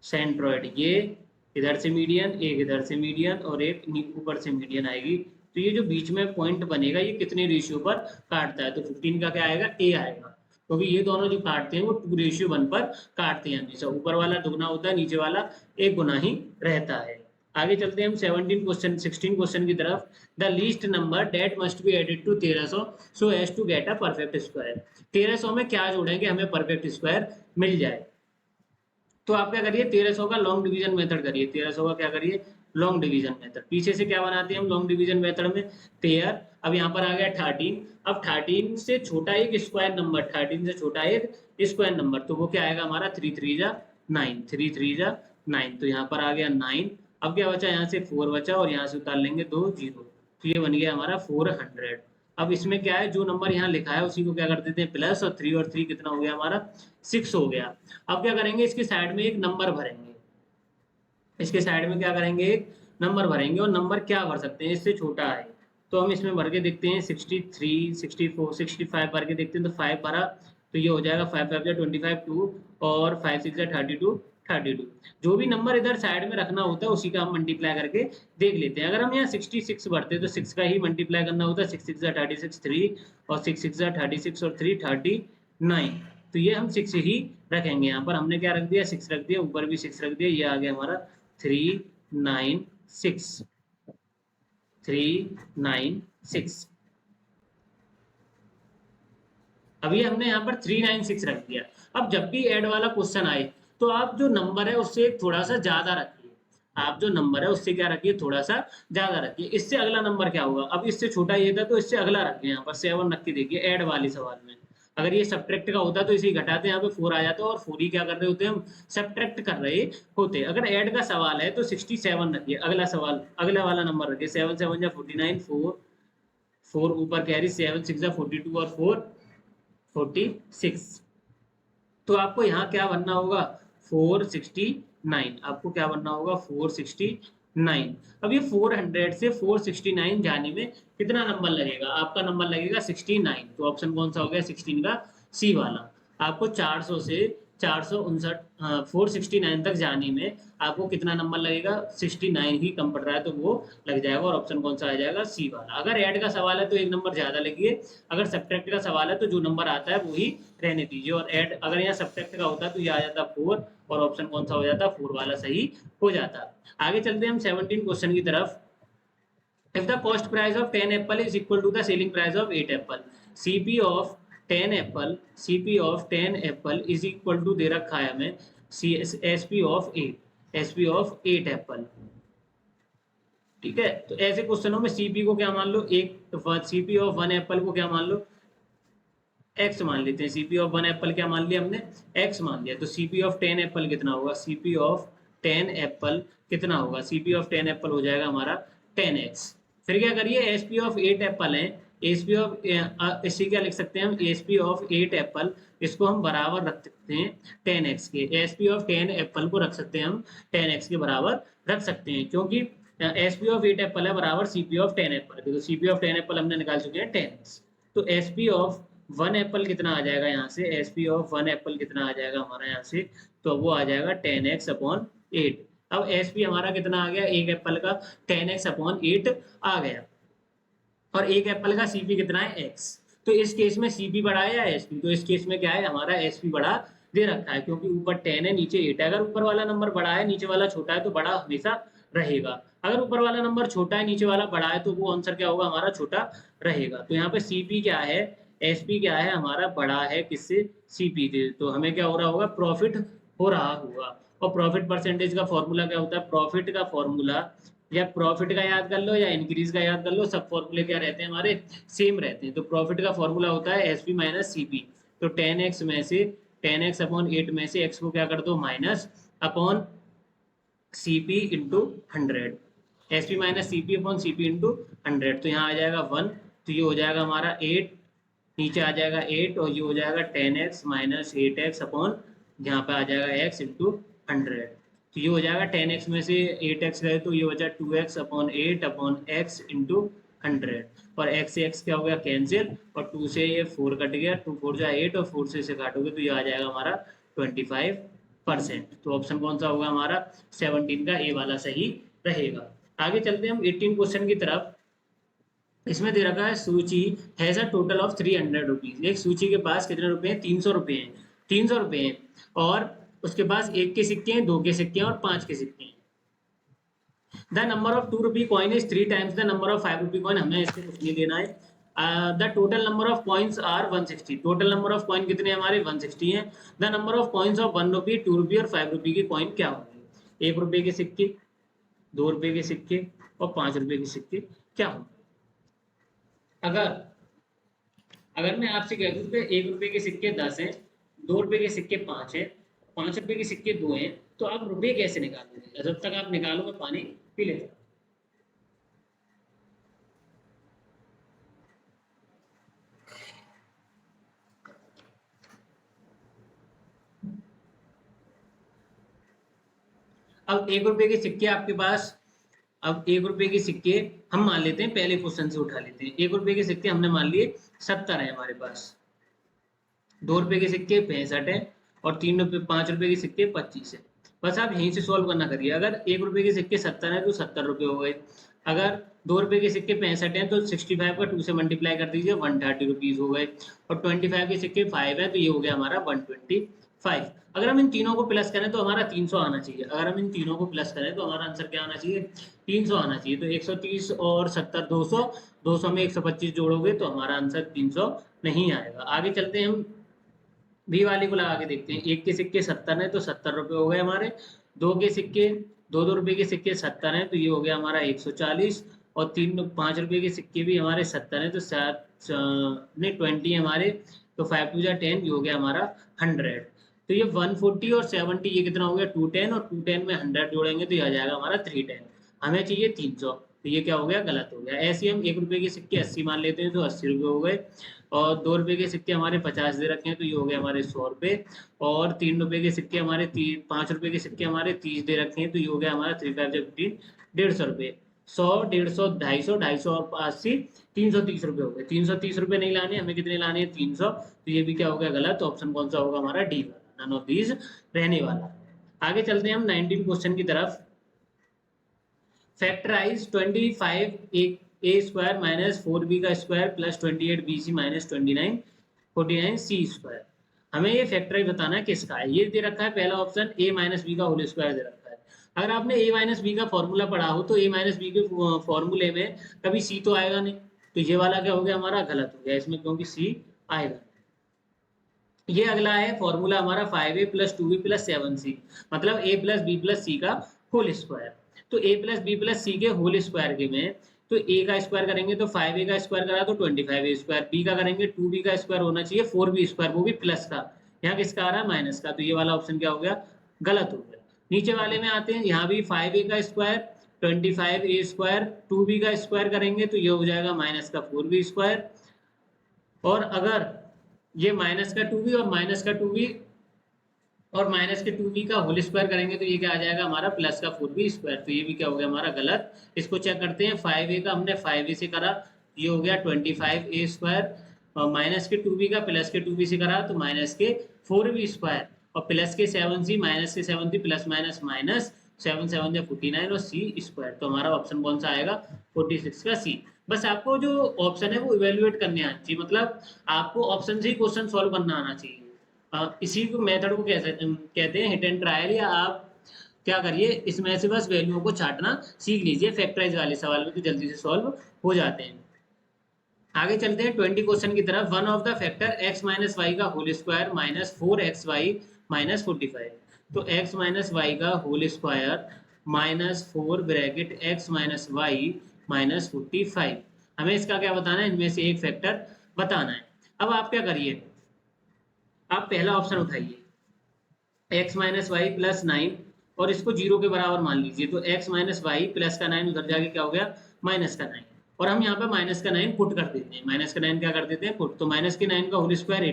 सेंट्रोइड, ये इधर से मीडियन, एक इधर से मीडियन और एक ऊपर से मीडियन आएगी, तो ये जो बीच में पॉइंट बनेगा ये कितने रेशियो पर काटता है, तो 15 का क्या आएगा, ए आएगा, क्योंकि ये दोनों जो काटते हैं वो 2:1 पर काटते हैं हमेशा, ऊपर वाला दुगना होता है, नीचे वाला एक गुना ही रहता है। आगे चलते हैं हम 16 क्वेश्चन की तरफ। The least number that must be added to 1300 so as to get a perfect square, 1300 में क्या जोड़ेंगे हमें परफेक्ट स्क्वायर मिल जाए, तो आप क्या करिए 1300 का लॉन्ग डिवीजन मेथड करिए, 1300 का क्या करिए लॉन्ग डिवीजन मेथड, पीछे से क्या बनाते हैं हम लॉन्ग डिवीजन मेथड में 13, अब यहाँ पर आ गया 13, अब 13 से छोटा एक स्क्वायर नंबर, 13 से छोटा एक स्क्वायर नंबर, तो वो क्या आएगा हमारा 3 3 जा 9, 3 3 जा 9, तो यहाँ पर आ गया 9, अब क्या बचा यहाँ से 4 बचा और यहाँ से उतार लेंगे 2 0, तो ये बन गया हमारा 400। अब इसमें क्या है जो नंबर यहाँ लिखा है उसी को क्या कर देते हैं प्लस, और 3 और 3 कितना हो गया हमारा 6 हो गया। अब क्या करेंगे इसके साइड में एक नंबर भरेंगे, इसके साइड में क्या करेंगे एक नंबर भरेंगे, और नंबर क्या भर सकते हैं इससे छोटा है, तो हम इसमें भर के देखते हैं 63 64 65 भर के देखते हैं, तो 5 भरा, तो ये हो जाएगा 5 5 जा 25 2 और 5 6 जा 32 32, जो भी नंबर इधर साइड में रखना होता है उसी का हम मल्टीप्लाई करके देख लेते हैं। अगर हम यहाँ 66 भरते तो 6 का ही मल्टीप्लाई करना होता है, 6 6 जा 36 3 और 6 6 जा 36 और 3 39, तो ये हम 6 ही रखेंगे, यहाँ पर हमने क्या रख दिया 6 रख दिया, ऊपर भी 6 रख दिया, ये आ गया हमारा 396 396। अभी हमने यहाँ पर 396 रख दिया। अब जब भी ऐड वाला क्वेश्चन आए तो आप जो नंबर है उससे थोड़ा सा ज्यादा रखिए, आप जो नंबर है उससे क्या रखिए थोड़ा सा ज्यादा रखिए। इससे अगला नंबर क्या होगा, अब इससे छोटा ये था तो इससे अगला रखिए, यहाँ पर 7 रख के देखिए ऐड वाले सवाल में, अगर ये सब्ट्रैक्ट का होता तो इसे घटाते यहाँ पे 4 आ जाता, और 4 ही क्या कर रहे होते हम सब्ट्रैक्ट कर रहे होते। अगर ऐड का सवाल है तो 67 रखिए, अगला सवाल अगला वाला नंबर रखिए, 7 7 जा 49 4 4 ऊपर कैरी 7 6 जा 42 और 4 46, तो आपको यहाँ क्या बनना होगा 469, आपको क्या बनना होगा 469। अब ये 400 से 469 जाने में कितना नंबर लगेगा, आपका नंबर लगेगा 69, तो ऑप्शन कौन सा हो गया 16 का सी वाला। आपको 400 से 459 469 तक जाने में आपको कितना नंबर लगेगा, 69 ही कम पड़ रहा है तो वो लग जाएगा। और ऑप्शन कौन सा आ जाएगा, सी वाला। अगर ऐड का सवाल है तो एक नंबर ज्यादा लगिए, अगर सब्ट्रैक्ट का सवाल है तो जो नंबर आता है वही रहने दीजिए। और ऐड अगर यहाँ सब्ट्रैक्ट का होता तो ये आ जाता 4 और ऑप्शन कौन सा हो जाता, 4 वाला सही हो जाता। आगे चलते हैं हम 17 क्वेश्चन की तरफ। If the cost price of 10 apple is equal to the selling price of 8 apple, CP of 10 apple, CP of 10 apple is equal to दे रखा है हमें SP of 8, SP of 8 apple। ठीक है, तो ऐसे क्वेश्चनों में सीपी को क्या मान लो, एक सीपी ऑफ 1 एप्पल को क्या मान लो, एक्स मान लेते हैं। सीपी ऑफ 1 एप्पल क्या मान लिया हमने, एक्स मान लिया। तो सीपी ऑफ 10 एप्पल कितना होगा, सीपी ऑफ 10 एप्पल कितना होगा, सीपी ऑफ 10 एप्पल हो जाएगा हमारा 10x। फिर क्या करिए, एसपी ऑफ 8 एप्पल है, एसपी ऑफ इसी क्या लिख सकते हैं हम, एसपी ऑफ 8 एप्पल, इसको हम बराबर रख सकते हैं 10x के। एसपी ऑफ 10 एप्पल को रख सकते हैं हम 10x के बराबर रख सकते हैं, क्योंकि एसपी ऑफ 8 एप्पल है बराबर सीपी ऑफ 10 एप्पल। तो सीपी ऑफ 10 एप्पल हमने निकाल चुके हैं 10x। तो एसपी ऑफ 1 एप्पल कितना आ जाएगा यहाँ से, एसपी ऑफ 1 एप्पल कितना आ जाएगा हमारा यहाँ से, तो वो आ जाएगा 10x अपॉन 8। अब एसपी हमारा कितना आ गया, एक एप्पल का 10x अपॉन 8 आ गया, और एक एप्पल का सीपी कितना है, x। तो इस केस में सीपी बड़ा है या एसपी, तो इस केस में क्या है हमारा एसपी बड़ा दे रखा है, क्योंकि ऊपर 10 है नीचे 8 है। अगर ऊपर वाला नंबर बड़ा है नीचे वाला छोटा है तो बड़ा हमेशा रहेगा। अगर ऊपर वाला नंबर छोटा है नीचे वाला बड़ा है तो वो आंसर क्या होगा हमारा, छोटा रहेगा। तो यहाँ पे सीपी क्या है, एसपी क्या है हमारा, बड़ा है किससे, सीपी से। तो हमें क्या हो रहा होगा, प्रॉफिट हो रहा होगा। और प्रॉफिट परसेंटेज का फॉर्मूला क्या होता है, प्रॉफिट का फॉर्मूला, या प्रॉफिट का याद कर लो या इंक्रीज का याद कर लो, सब फॉर्मूले क्या रहते हैं हमारे, सेम रहते हैं। तो प्रॉफिट का फॉर्मूला होता है एसपी माइनस सीपी। तो 10x में से 10x अपॉन 8 में से x को क्या कर दो minus, upon CP into 100, SP minus CP upon CP into 100। तो यहाँ आ जाएगा 1, तो ये हो जाएगा हमारा 8, नीचे आ जाएगा 8, और ये हो जाएगा 10x माइनस 8x अपॉन यहाँ पे आ जाएगा x इंटू 100। तो ये हो जाएगा 10x में से 8x गए तो ये हो जाएगा 2x upon 8 upon x into 100, और x से x क्या हो गया कैंसिल, और 2 से ये 4 कट गया, 2 4 जा 8, और 4 से इसे काटोगे तो ये आ जाएगा हमारा 25%। तो ऑप्शन कौन सा होगा हमारा, 17 का ए वाला सही रहेगा। आगे चलते हैं हम 18 क्वेश्चन की तरफ। इसमें दे रखा है सूची has a total of 300 rupees. एक सूची के पास कितने रुपए हैं, 300 रुपए हैं, 300 रुपए हैं, और उसके पास 1 के सिक्के हैं, 2 के सिक्के हैं और 5 के सिक्के हैं। The number of 2 rupee coin is 3 times the number of 5 rupee coin. हमें इससे कुछ नहीं देना है। The total number of coins are 160। Total number of coin कितने हमारे 160 हैं। The number of coins of 1 rupee, 2 rupee और 5 रुपी के कॉइन क्या होंगे। 1 रुपए के सिक्के, 2 रुपए के सिक्के और 5 रुपए के सिक्के क्या होंगे। अगर मैं आपसे कह दूं कि 1 रुपए के सिक्के 10 हैं, 2 रुपए के सिक्के 5 हैं, 5 रुपए के सिक्के 2 हैं, तो आप रुपए कैसे निकालोगे। जब तक आप निकालो मैं पानी पी लेता हूं। अब 1 रुपए के सिक्के आपके पास, अब 1 रुपए के सिक्के हम मान लेते हैं, पहले क्वेश्चन से उठा लेते हैं। 1 रुपए के सिक्के हमने मान लिए 70 है हमारे पास, 2 रुपए के सिक्के 65 है, और 5 रुपए के सिक्के 25 है। बस आप यहीं से सॉल्व करना करिए। अगर 1 रुपए के सिक्के 70 है तो 70 रुपए हो गए। अगर 2 रुपए के सिक्के 65 है तो 65 का 2 से मल्टीप्लाई कर दीजिए, 130 रुपीज हो गए। और 25 के सिक्के 5 है तो ये हो गया हमारा 125। अगर हम इन तीनों को प्लस करें तो हमारा 300 आना चाहिए। अगर हम इन तीनों को प्लस करें तो हमारा आंसर क्या आना चाहिए, 300 आना चाहिए। तो 130 और 70 200, 200 में 125 जोड़ोगे तो हमारा आंसर 300 नहीं आएगा। आगे चलते हैं हम बी वाली को लगा के देखते हैं। 1 के सिक्के 70 है तो 70 रुपए हो गए हमारे। 2 के सिक्के 2 रुपए के सिक्के 70 है तो ये हो गया हमारा 140, और 5 रुपए के सिक्के भी हमारे 70 है तो 20 है हमारे, तो 5 2 जा 10, ये हो गया हमारा 100। तो ये 140 और 70 ये कितना हो गया 210, और 210 में 100 जोड़ेंगे तो ये आ जाएगा हमारा 310। हमें चाहिए 300, तो ये क्या हो गया, गलत हो गया। ऐसे हम 1 रुपए के सिक्के 80 मान लेते हैं तो 80 रुपए हो गए, और 2 रुपए के सिक्के हमारे 50 दे रखे हैं तो ये हो गया हमारे 100 रुपए, और 3 रुपए के सिक्के हमारे 5 रुपए के सिक्के हमारे 30 दे रखे हैं तो ये हो गया हमारा 3 5 15 150 रुपए। 100 150 250 250 और 80 330 रुपए हो गए। 330 रुपए नहीं लाने, हमें कितने लाने हैं 300, तो ये भी क्या हो गया गलत। ऑप्शन कौन सा होगा हमारा डी वाला, नन ऑफ दीज रहने वाला। आगे चलते हैं हम 19 क्वेश्चन की तरफ। Factorise 25a square minus 4b का square plus 28bc minus 49c square. हमें ये फैक्टराइज बताना है किसका है। ये दे रखा है पहला ऑप्शन a माइनस बी का होल स्क्वायर दे रखा है। अगर आपने a माइनस बी का फॉर्मूला पढ़ा हो तो a माइनस बी के फॉर्मूले में कभी c तो आएगा नहीं, तो ये वाला क्या हो गया हमारा गलत हो गया इसमें, क्योंकि c आएगा। ये अगला है फॉर्मूला हमारा 5a plus 2b plus 7c, मतलब a प्लस बी प्लस सी का होल स्क्वायर। तो a प्लस बी प्लस सी के होल स्क्वायर के में तो a का स्क्वायर करेंगे तो 5a का स्क्वायर करा तो 25a स्क्वायर, b का करेंगे 2b का स्क्वायर होना चाहिए 4b स्क्वायर, वो भी प्लस का। यहाँ किसका आ रहा है माइनस का, तो ये वाला ऑप्शन क्या हो गया गलत हो गया। नीचे वाले में आते हैं, यहाँ भी 5a का स्क्वायर 25a स्क्वायर 2b का स्क्वायर करेंगे तो ये हो जाएगा माइनस का 4b स्क्वायर, और अगर ये माइनस का 2b और माइनस का 2b और माइनस के 2b का होल स्क्वायर करेंगे तो ये क्या आ जाएगा हमारा प्लस का 4b स्क्वायर, तो ये भी क्या हो गया हमारा गलत। इसको चेक करते हैं, 5a का हमने 5a से करा, ये हो गया 25a स्क्वायर, और माइनस के 2b का प्लस के 2b से करा तो माइनस के 4b स्क्वायर, और प्लस के 7c माइनस के 7c प्लस माइनस माइनस 7 7 या 49 और c स्क्वायर। तो हमारा ऑप्शन कौन सा आएगा 46 का c। बस आपको जो ऑप्शन है वो इवेल्युएट करने आना चाहिए, मतलब आपको ऑप्शन से ही क्वेश्चन सॉल्व करना आना चाहिए। इसी को मेथड को कहते हैं हिट एंड ट्रायल, या आप क्या करिए इसमें से बस वैल्यूओं को छाटना सीख लीजिए, फैक्टराइज वाले सवाल में तो जल्दी से सॉल्व हो जाते हैं। आगे चलते हैं 20 क्वेश्चन की तरफ। One of the factor x minus y का whole square minus 4xy minus 45। तो x माइनस वाई का whole square minus 4 bracket x minus y minus 45, हमें इसका क्या बताना है, इनमें से एक फैक्टर बताना है। अब आप क्या करिए, आप पहला ऑप्शन उठाइए x माइनस वाई प्लस 9 और इसको 0 के बराबर मान लीजिए, तो x माइनस वाई प्लस का 9 उधर जाके क्या हो गया माइनस का 9, और हम यहाँ पे माइनस का 9 पुट कर देते हैं। माइनस का 9 क्या कर देते हैं पुट, तो माइनस के 9 का whole square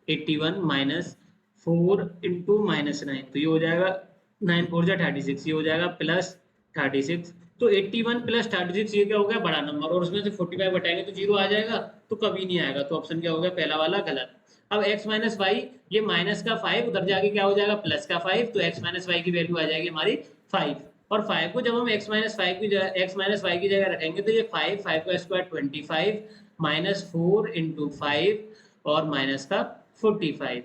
81 minus 4 into minus 9, तो ये हो जाएगा 9 4 जा 36, ये हो जाएगा प्लस 36। तो 81 प्लस 36 ये क्या हो गया बड़ा नंबर, और उसमें से 45 घटाएंगे तो 0 आ जाएगा, तो कभी नहीं आएगा, तो ऑप्शन क्या हो गया पहला वाला गलत। अब x माइनस वाई, ये माइनस का 5 उधर जाके क्या हो जाएगा प्लस का 5, तो x माइनस वाई की वैल्यू आ जाएगी हमारी 5, और 5 को जब हम x माइनस वाई की जगह रखेंगे तो ये 5 का स्क्वायर 25 माइनस 4 इंटू 5 और माइनस का 45,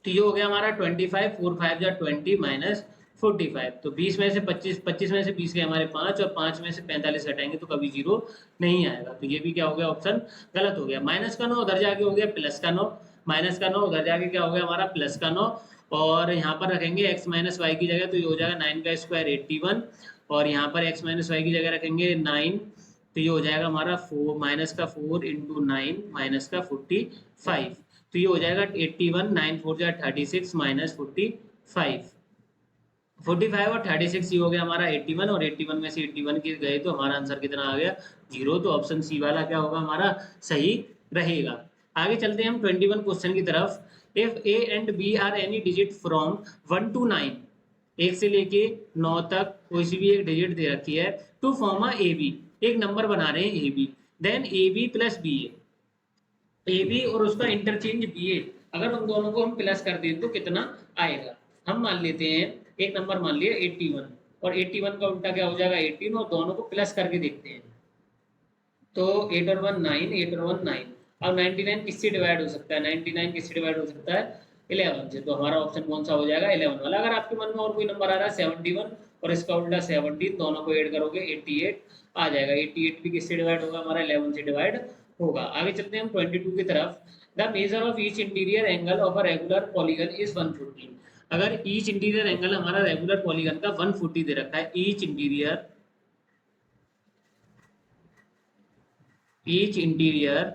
तो ये हो गया हमारा 25, 4 5 जा 20 माइनस 45। तो 20 में से 25 में से 20 के हमारे 5 और 5 में से 45 घटाएंगे तो कभी 0 नहीं आएगा, तो ये भी क्या हो गया ऑप्शन गलत हो गया। माइनस का 9 उधर जाके हो गया प्लस का 9, माइनस का 9 उधर जाके क्या हो गया हमारा प्लस का 9, और यहाँ पर रखेंगे x माइनस वाई की जगह तो ये हो जाएगा 9 का स्क्वायर 81, और यहाँ पर x माइनस वाई की जगह रखेंगे 9, तो ये हो जाएगा हमारा 4 माइनस का 4 इंटू 9 माइनस का 45, तो ये हो जाएगा 81 9 4 जा 36 माइनस 45 और 36 ये हो गया हमारा 81, और 81 में से 81 के गए तो हमारा आंसर कितना आ गया 0, तो ऑप्शन सी वाला क्या होगा हमारा सही रहेगा। आगे चलते हैं हम 21 क्वेश्चन की तरफ। If a and b are any digit from 1 to 9, 1 से लेके 9 तक कोई सी भी एक डिजिट दे रखी है, टू फॉर्म a b, एक नंबर बना रहे हैं ab, then ab plus ab और उसका इंटरचेंज ba, अगर उन दोनों को हम प्लस कर दें तो कितना आएगा। हम मान लेते हैं एक नंबर मान लिया 81, और 81 का उल्टा क्या हो जाएगा 18, और दोनों को प्लस करके देखते हैं, तो 8 और 1 9, 8 और 1 9। अब 99 किससे डिवाइड हो सकता है, 99 किससे डिवाइड हो सकता है 11 से, तो हमारा ऑप्शन कौन सा हो जाएगा 11 वाला। अगर आपके मन में और कोई नंबर आ रहा है 71 और इसका उल्टा 17, दोनों को ऐड करोगे 88 आ जाएगा। 88 भी किससे डिवाइड होगा हमारा 11 से डिवाइड होगा। आगे चलते हैं हम 22 की तरफ। The measure of each interior angle of a regular polygon is 140। अगर ईच इंटीरियर एंगल हमारा रेगुलर पॉलीगन का 140 दे रखा है, ईच इंटीरियर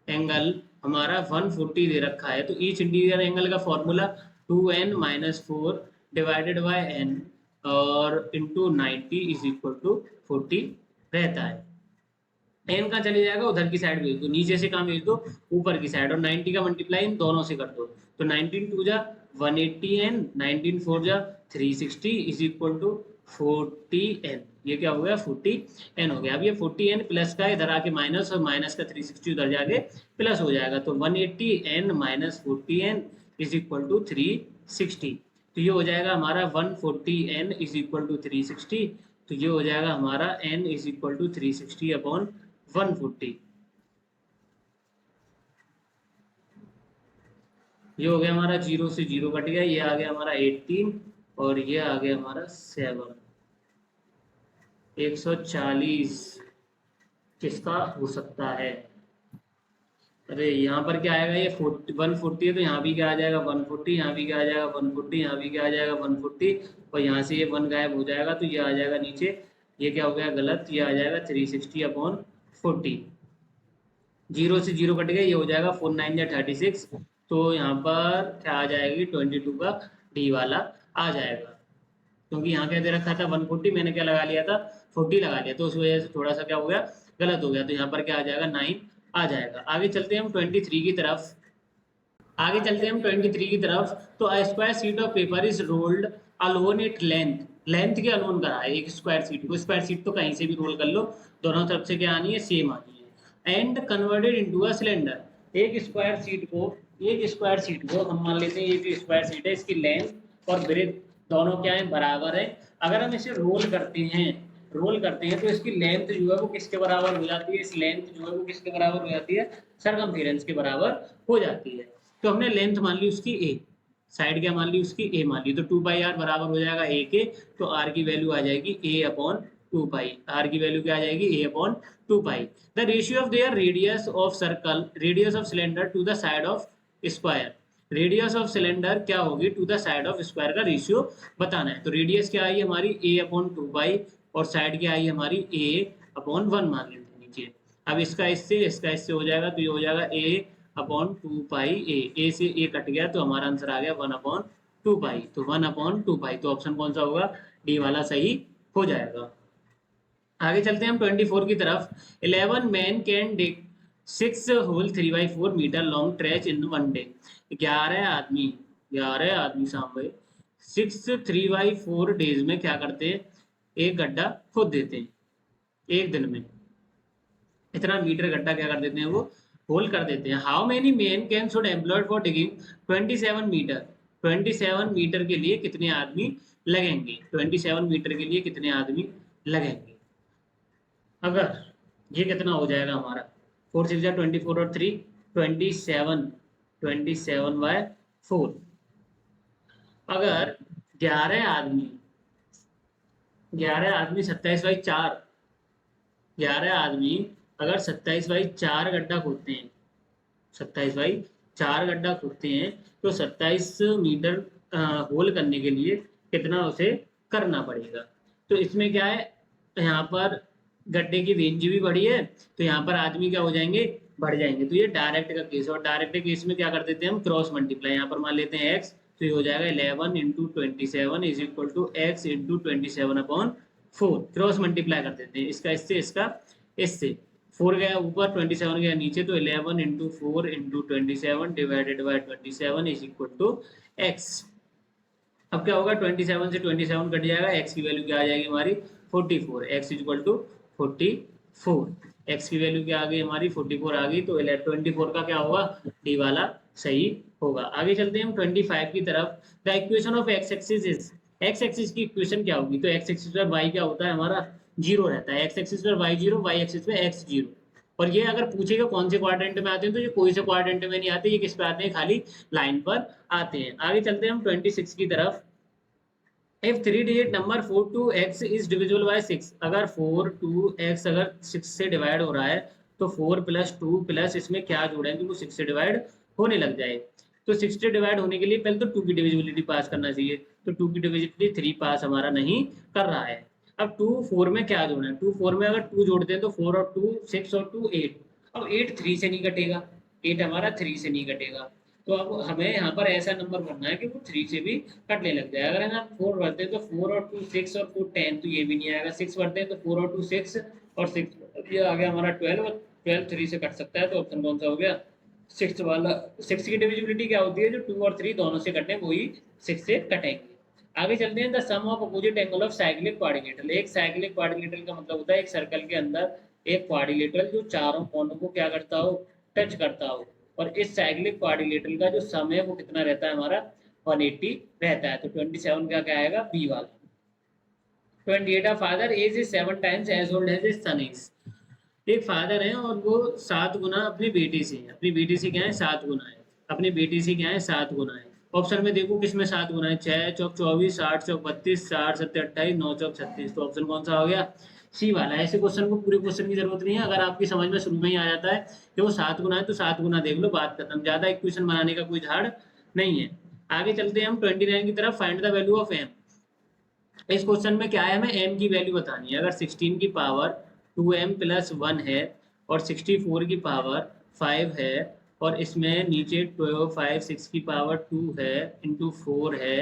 एंगल हमारा 140 दे रखा है, तो ईच इंटीरियर एंगल का formula 2n minus 4 divided by n और इंटू 90 इज इक्वल टू 40 रहता है। n का चले जाएगा उधर की साइड भेज दो, नीचे से कहाँ भेज दो ऊपर की साइड, और 90 का मल्टीप्लाई इन दोनों से कर दो, तो 19 2 जा 180n, 19 4 जा 360 इज इक्वल टू 40n, ये क्या हो गया 40n हो गया। अब ये 40n प्लस का इधर आके माइनस, और माइनस का 360 उधर जाके प्लस हो जाएगा, तो 180n minus 40n is equal to 360। तो ये हो जाएगा हमारा 140n इज इक्वल टू 360। तो ये हो जाएगा हमारा n is equal to 360 upon 140। ये हो गया हमारा 0 से 0 कट गया, ये आ गया हमारा 18 और ये आ गया हमारा 7। 140 किसका हो सकता है? अरे यहाँ पर क्या आएगा, ये 140 है तो यहाँ भी क्या आ जाएगा 140, यहाँ भी क्या आ जाएगा 140, यहाँ भी क्या आ जाएगा 140 और यहाँ से ये 1 गायब हो जाएगा तो ये आ जाएगा नीचे। ये क्या हो गया गलत, ये आ जाएगा 360 अपॉन 40। 0 से 0 कट गया, ये हो जाएगा 4 9 या 36। तो यहाँ पर क्या आ जाएगी 22 का डी वाला आ जाएगा, क्योंकि यहाँ क्या दे रखा था 140, मैंने क्या लगा लिया था 40 लगा लिया, तो उस वजह से थोड़ा सा क्या हो गया गलत हो गया। तो यहाँ पर क्या आ जाएगा 9 आ जाएगा। आगे चलते हैं हम 23 की तरफ। आगे चलते हैं हम 23 की तरफ। तो a square sheet of paper is rolled alone it length के अलोन करा है एक स्क्वायर शीट को। स्क्वायर शीट तो कहीं से भी रोल कर लो, दोनों तरफ से क्या आनी है सेम आनी है। And converted into a cylinder. एक स्क्वायर शीट को हम मान लेते हैं ये जो स्क्वायर शीट है इसकी लेंथ और ब्रेथ दोनों क्या है बराबर है। अगर हम इसे रोल करते हैं तो इसकी लेंथ जो है वो किसके बराबर हो जाती है, इस लेंथ जो है वो किसके बराबर हो जाती है, सरकमफेरेंस के बराबर हो जाती है। तो हमने लेंथ मान ली उसकी a, साइड क्या मान ली उसकी a मान ली, तो 2 पाई r बराबर हो जाएगा a के। तो r की वैल्यू आ जाएगी a अपॉन 2 पाई। r की वैल्यू क्या आ जाएगी a upon 2 pi. The ratio of their radius of circle, radius of cylinder to the side of square. Radius of cylinder क्या होगी to the side of square का ratio बताना है। तो रेडियस क्या आई हमारी a अपॉन 2 पाई और साइड क्या आई हमारी a अपॉन 1 मान लेते हैं नीचे। अब इसका इससे हो जाएगा, तो ये हो जाएगा a अपॉन 2 पाई ए से ए कट गया तो हमारा आंसर आ गया 1 अपॉन 2 पाई। तो 1 अपॉन 2 पाई, तो ऑप्शन कौन सा होगा, डी वाला सही हो जाएगा। आगे चलते हैं हम 24 की तरफ। 11 man can dig 6 hole 3/4 metre long trench in 1 day. 11 आदमी शाम भाई 6 3/4 डेज में क्या करते हैं, एक गड्ढा खोद देते हैं एक दिन में। इतना मीटर गड्ढा क्या कर देते हैं वो होल कर देते हैं। How many men can should employed for digging 27 metre. 27 metre के लिए कितने आदमी लगेंगे, 27 मीटर के लिए कितने आदमी लगेंगे। अगर ये कितना हो जाएगा हमारा 4 6 24 और 3 27/4। अगर 11 आदमी 27/4, 11 आदमी अगर 27/4 गड्ढा खोदते हैं, 27/4 गड्ढा खोदते हैं तो 27 मीटर होल करने के लिए कितना उसे करना पड़ेगा। तो इसमें क्या है, यहाँ पर गड्ढे की रेंज भी बढ़ी है तो यहाँ पर आदमी क्या हो जाएंगे बढ़ जाएंगे। तो ये डायरेक्ट का केस है और डायरेक्ट केस में क्या कर देते हैं हम क्रॉस मल्टीप्लाई। यहाँ पर मान लेते हैं x, तो ये हो जाएगा 11 into 27 is equal to x into 27 upon 4। Cross multiply कर देते हैं, इसका इससे 4 गया ऊपर 27 गया नीचे, तो 11 into 4 into 27 divided by 27 is equal to x। अब क्या होगा 27 से 27 कट जाएगा, x की वैल्यू क्या आ जाएगी हमारी 44। x इक्वल टू 44, x की वैल्यू क्या आ गई हमारी 44 आ गई। तो 24 का क्या होगा, डी वाला सही होगा। आगे चलते हैं हम 25 की तरफ। The equation of x axis is, x axis की इक्वेशन क्या होगी, तो x एक्सिस पर y क्या होता है हमारा 0 रहता है, x एक्सिस पर y 0, y एक्सिस पे x 0। और ये अगर पूछेगा कौन से क्वाड्रेंट में आते हैं तो ये कोई से क्वाड्रेंट में नहीं आते, ये किस पे आते हैं खाली लाइन पर आते हैं। आगे चलते हैं हम 26 की तरफ। If 3-digit number 4 2x is divisible by 6, अगर 4 2x अगर 6 से डिवाइड हो रहा है तो 4 प्लस 2 प्लस इसमें क्या जोड़ेंगे वो 6 से डिवाइड होने लग जाए। तो 6 से डिवाइड होने के लिए पहले तो 2 की डिविजिबिलिटी पास करना चाहिए, तो 2 की डिविजिबिलिटी 3 पास हमारा नहीं कर रहा है। अब 2 4 में क्या जोड़ना है, 2 4 में अगर 2 जोड़ते हैं तो 4 और 2 6 और 2 8। अब 8 3 से नहीं कटेगा, 8 हमारा 3 से नहीं कटेगा, तो अब हमें यहाँ पर ऐसा नंबर बनना है कि वो 3 से भी कटने लग जाए। अगर हम 4 भरते हैं तो 4 और 2 6 और 4 10, तो ये भी नहीं आएगा। 6 भरते हैं तो 4 और 2 6 और 6 ये आ गया हमारा 12 और 12 3 से कट सकता है, तो ऑप्शन कौन सा हो गया 6 वाला। 6 की डिविजिबिलिटी क्या होती है, जो 2 और 3 दोनों से कटे वही 6 से कटेंगे। आगे चलते हैं the sum of opposite angle of cyclic quadrilateral. एक साइक्लिक क्वाड्रिलेटरल का मतलब होता है एक सर्कल के अंदर एक क्वाड्रिलेटरल जो चारों कोनों को क्या करता हो टच करता हो और इस साइक्लिक क्वाड्रिलेटरल का जो सम है वो कितना रहता है हमारा 180 रहता है। तो 27 का क्या आएगा बी वाला। 28 a father age is 7 times as old as his son is। एक फादर है और वो 7 गुना अपनी बेटी से है। अपनी बेटी से क्या है 7 गुना है। अपनी बेटी से क्या है 7 गुना है। ऑप्शन में देखो किसमें 7 गुना है। 6 चौक 24, 8 चौक 32, 60 सत्ते 28, 9 चौक 36। तो ऑप्शन कौन सा हो गया सी वाला। ऐसे क्वेश्चन को पूरे क्वेश्चन की जरूरत नहीं है। अगर आपकी समझ में शुरू में ही आ जाता है कि वो 7 गुना है तो 7 गुना देख लो, बात खत्म। ज्यादा इक्वेशन बनाने का कोई झाड़ नहीं है। आगे चलते हैं हम 29 की तरफ। Find the value of M. इस क्वेश्चन में क्या है, हमें m की वैल्यू बतानी है। अगर 16 की पावर 2m प्लस 1 है और 64 की पावर 5 है और इसमें नीचे 12 5 6 की पावर 2 है इंटू 4 है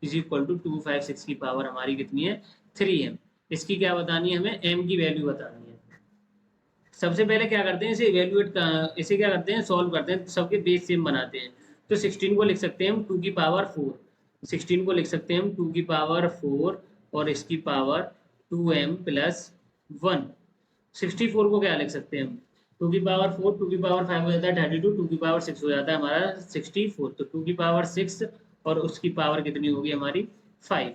इज इक्वल टू 2 5 6 की पावर हमारी कितनी है 3m। इसकी क्या बतानी है, हमें m की वैल्यू बतानी है। सबसे पहले क्या करते हैं, इसे इवेल्युएट इसे क्या करते हैं सॉल्व करते हैं, सबके बेस सेम बनाते हैं। तो 16 को लिख सकते हैं हम 2 की पावर 4। 16 को लिख सकते हैं हम 2 की पावर 4 और इसकी पावर 2m प्लस 1। 64 को क्या लिख सकते हैं हम 2 की पावर 4, 2 की पावर 5 हो जाता है 32, 2 की पावर 6 हो जाता है हमारा 64। तो 2 की पावर 6 और उसकी पावर कितनी होगी हमारी 5।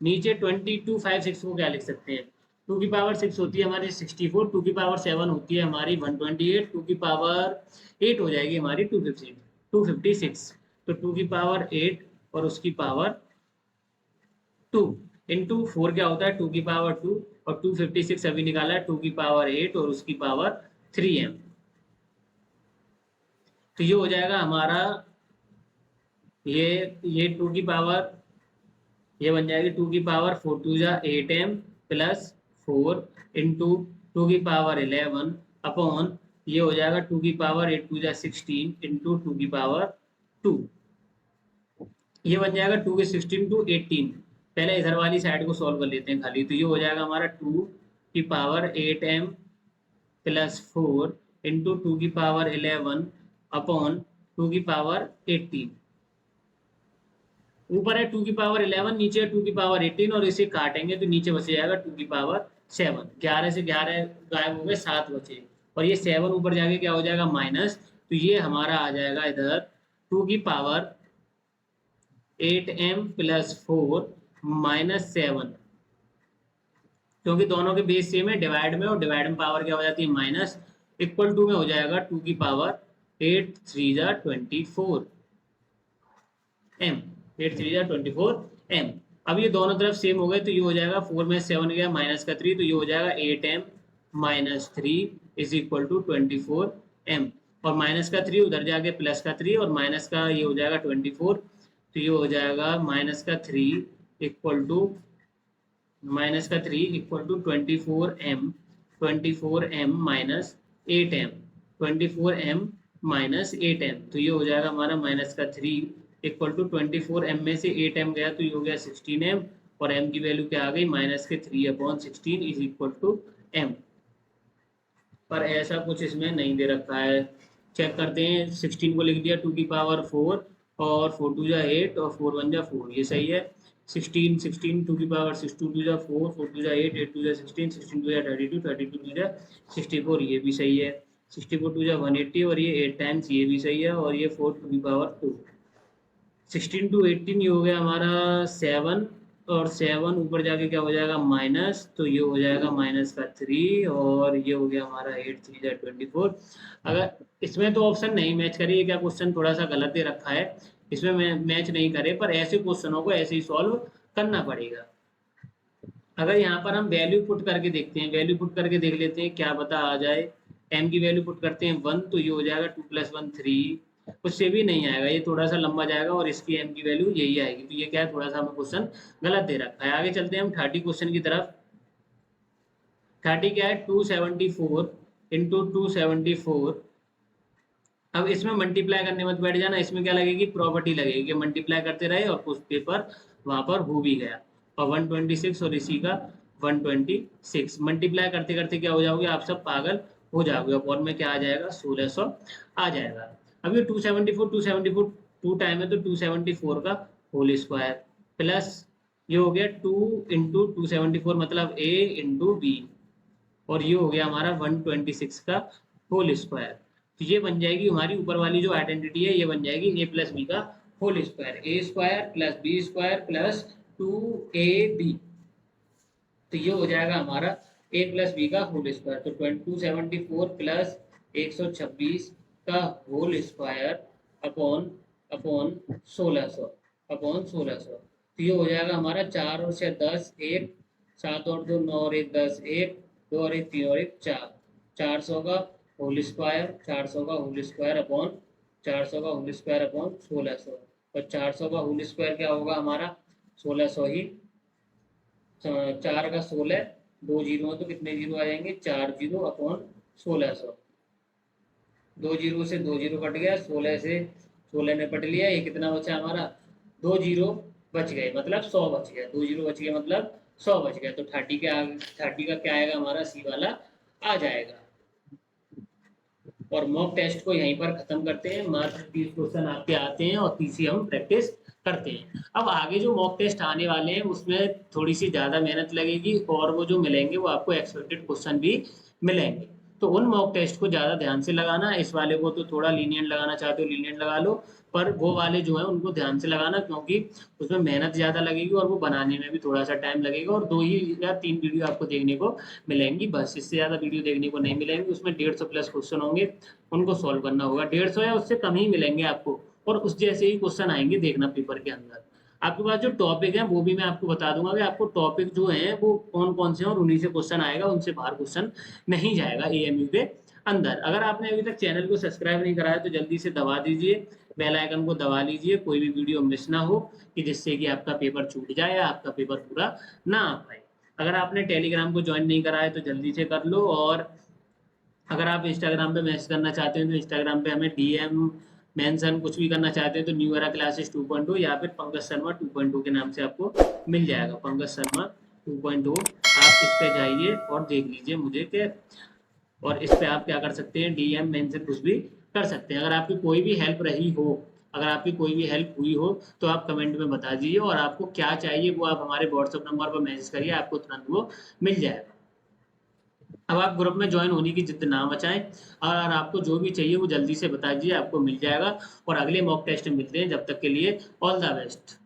नीचे 22 5 6 को क्या लिख सकते हैं, 2 की पावर 6 होती है हमारी 64, 2 की पावर 7 होती है हमारी 128, 2 की पावर 8 हो जाएगी हमारी 256। तो 2 की पावर 8 और उसकी पावर 2 इंटू 4 क्या होता है 2 की पावर 2 और 256 अभी निकाला है 2 की पावर 8 और उसकी पावर 3m। तो ये हो जाएगा हमारा ये 2 की पावर ये बन जाएगी 2 की पावर 4 टू जा 8m प्लस 4 इंटू 2 की पावर 11 अपॉन ये हो जाएगा 2 की पावर 8 टू जा 16 इंटू 2 की पावर 2। ये बन जाएगा 2 की 16 टू 18। पहले इधर वाली साइड को सॉल्व कर लेते हैं खाली। तो ये हो जाएगा हमारा 2 की पावर 8m प्लस 4 इंटू 2 की पावर 11 अपॉन 2 की पावर 18। ऊपर है 2 की पावर 11, नीचे है 2 की पावर 18 और इसे काटेंगे तो नीचे बच जाएगा 2 की पावर 7। 11 से 11 गायब हो गए 7 बचे और ये 7 ऊपर जाके क्या हो जाएगा माइनस। तो ये हमारा आ जाएगा इधर 2 की पावर 8m प्लस 4 माइनस 7, क्योंकि दोनों के बेस सेम है डिवाइड में और डिवाइड में पावर क्या हो जाती है माइनस, इक्वल टू में हो जाएगा 2 की पावर 8 3 जा 24 m 8 3 जा 24 m। अब ये दोनों तरफ सेम हो गए तो ये हो जाएगा 4 में 7 गया माइनस का 3 तो ये हो जाएगा 8m minus 3 is equal to 24 m। और माइनस का 3 उधर जाके प्लस का 3 और माइनस का ये हो जाएगा 24 तो ये हो जाएगा माइनस का 3 equal to 24m 24m minus 8m 24m minus 8m। तो ये हो जाएगा हमारा माइनस का 3 इक्वल टू 24m में से 8m गया तो ये हो गया 16m और m की वैल्यू क्या आ गई माइनस के 3/16 इज इक्वल टू m। पर ऐसा कुछ इसमें नहीं दे रखा है। चेक करते हैं 16 को लिख दिया 2 की पावर 4 और 4 2 जा 8 और 4 1 जा 4 ये सही है। 16 2 की पावर 6 2 2 जा 4 4 2 जा 8 8 2 जा 16 16 2 जा 32 32 2 जा 64 ये भी सही है। 64 2 जा 180 और ये 8 टाइम्स ये भी सही है और ये 4 2 की पावर 2। 16 टू 18 ये हो गया हमारा 7 और 7 ऊपर जाके क्या हो जाएगा माइनस तो ये हो जाएगा माइनस का 3 और ये हो गया हमारा 8 3 जा 24। अगर इसमें तो ऑप्शन नहीं मैच करिए, क्या क्वेश्चन थोड़ा सा गलत दे रखा है, इसमें मैच नहीं करे, पर ऐसे क्वेश्चनों को ऐसे ही सॉल्व करना पड़ेगा। अगर यहाँ पर हम वैल्यू पुट करके देखते हैं, वैल्यू पुट करके देख लेते हैं क्या पता आ जाए। m की वैल्यू पुट करते हैं 1 तो ये हो जाएगा 2 + 1 3, उससे भी नहीं आएगा, ये थोड़ा सा लंबा जाएगा और इसकी m की वैल्यू यही आएगी। तो ये क्या है थोड़ा सा हमें क्वेश्चन गलत दे रखा है। आगे चलते हैं हम 30 क्वेश्चन की तरफ। 30 क्या है 274 इंटू 274। अब इसमें मल्टीप्लाई करने मत बैठ जाना, इसमें क्या लगेगी प्रॉपर्टी लगेगी, मल्टीप्लाई करते रहे और कुछ पेपर वहां पर हो भी गया। और 126 और इसी का 126 मल्टीप्लाई करते करते क्या हो जाओगे आप सब पागल हो जाओगे। और में क्या आ जाएगा 1600 आ जाएगा। अब ये 274 टू टाइम है तो 274 का होल स्क्वायर प्लस ये हो गया 2 इंटू 274 मतलब a इंटू बी और ये हो गया हमारा 126 का होल स्क्वायर। तो ये बन जाएगी हमारी ऊपर वाली जो आइडेंटिटी है, ये बन जाएगी ए प्लस बी का whole square, a square plus b square plus 2ab। तो ये हो जाएगा हमारा ए प्लस बी का होल स्क्वायर। तो 274 प्लस 126 का whole square upon upon 1600 upon 1600। तो ये हो जाएगा हमारा 4 और 6 10, 1 7 और 2 9 और 1 10, 1 2 और 1 3 और 1 4, 400 का होल स्क्वायर, 400 का होल स्क्वायर अपॉन 400 का होल स्क्वायर अपॉन 1600। और 400 का होल स्क्वायर क्या होगा हमारा 1600 ही, 4 का 16, 2 जीरो तो कितने जीरो आ जाएंगे 4 जीरो अपॉन 1600। 2 जीरो से 2 जीरो कट गया, 16 से 16 ने पट लिया, ये कितना बचा हमारा 2 जीरो बच गए, मतलब 100 बच गया, 2 जीरो बच गया मतलब 100 बच गया। तो 30 का क्या आएगा हमारा सी वाला आ जाएगा। और मॉक टेस्ट को यहीं पर खत्म करते हैं। मात्र 30 क्वेश्चन आपके आते हैं और 30 ही हम प्रैक्टिस करते हैं। अब आगे जो मॉक टेस्ट आने वाले हैं उसमें थोड़ी सी ज़्यादा मेहनत लगेगी और वो जो मिलेंगे वो आपको एक्सपेक्टेड क्वेश्चन भी मिलेंगे। तो उन मॉक टेस्ट को ज़्यादा ध्यान से लगाना। इस वाले को तो थोड़ा लीनियंट लगाना चाहते हो लीनियंट लगा लो, पर वो वाले जो है उनको ध्यान से लगाना, क्योंकि उसमें मेहनत ज़्यादा लगेगी और वो बनाने में भी थोड़ा सा टाइम लगेगा। और 2 ही या 3 वीडियो आपको देखने को मिलेंगी, बस इससे ज़्यादा वीडियो देखने को नहीं मिलेंगी। उसमें 150 प्लस क्वेश्चन होंगे, उनको सॉल्व करना होगा। 150 या उससे कम ही मिलेंगे आपको, और उस जैसे ही क्वेश्चन आएंगे देखना पेपर के अंदर। आपके पास जो टॉपिक है वो भी मैं आपको बता दूंगा कि आपको टॉपिक जो है वो कौन कौन से हैं, और उन्हीं से क्वेश्चन आएगा, उनसे बाहर क्वेश्चन नहीं जाएगा एएमयू के अंदर। अगर आपने अभी तक चैनल को सब्सक्राइब नहीं कराया तो जल्दी से दबा दीजिए, बेल आइकन को दबा लीजिए, कोई भी वीडियो मिस ना हो, कि जिससे कि आपका पेपर छूट जाए या आपका पेपर पूरा ना आ पाए। अगर आपने टेलीग्राम को ज्वाइन नहीं करा है तो जल्दी से कर लो। और अगर आप इंस्टाग्राम पे मैसेज करना चाहते हैं तो इंस्टाग्राम पे हमें डीएम मेंशन कुछ भी करना चाहते हैं तो न्यू एरा क्लासेस 2.0 या फिर पंकज शर्मा 2.0 के नाम से आपको मिल जाएगा। पंकज शर्मा 2.0 आप इस पे जाइए और देख लीजिए मुझे के, और इस पे आप क्या कर सकते हैं डीएम मेंशन कुछ भी कर सकते हैं। अगर आपकी कोई भी हेल्प रही हो, अगर आपकी कोई भी हेल्प हुई हो तो आप कमेंट में बता दीजिए, और आपको क्या चाहिए वो आप हमारे व्हाट्सएप नंबर पर मैसेज करिए, आपको तुरंत वो मिल जाएगा। अब आप ग्रुप में ज्वाइन होने की जिद ना मचाएं, और आपको जो भी चाहिए वो जल्दी से बता दीजिए, आपको मिल जाएगा। और अगले मॉक टेस्ट में मिलते हैं, जब तक के लिए ऑल द बेस्ट।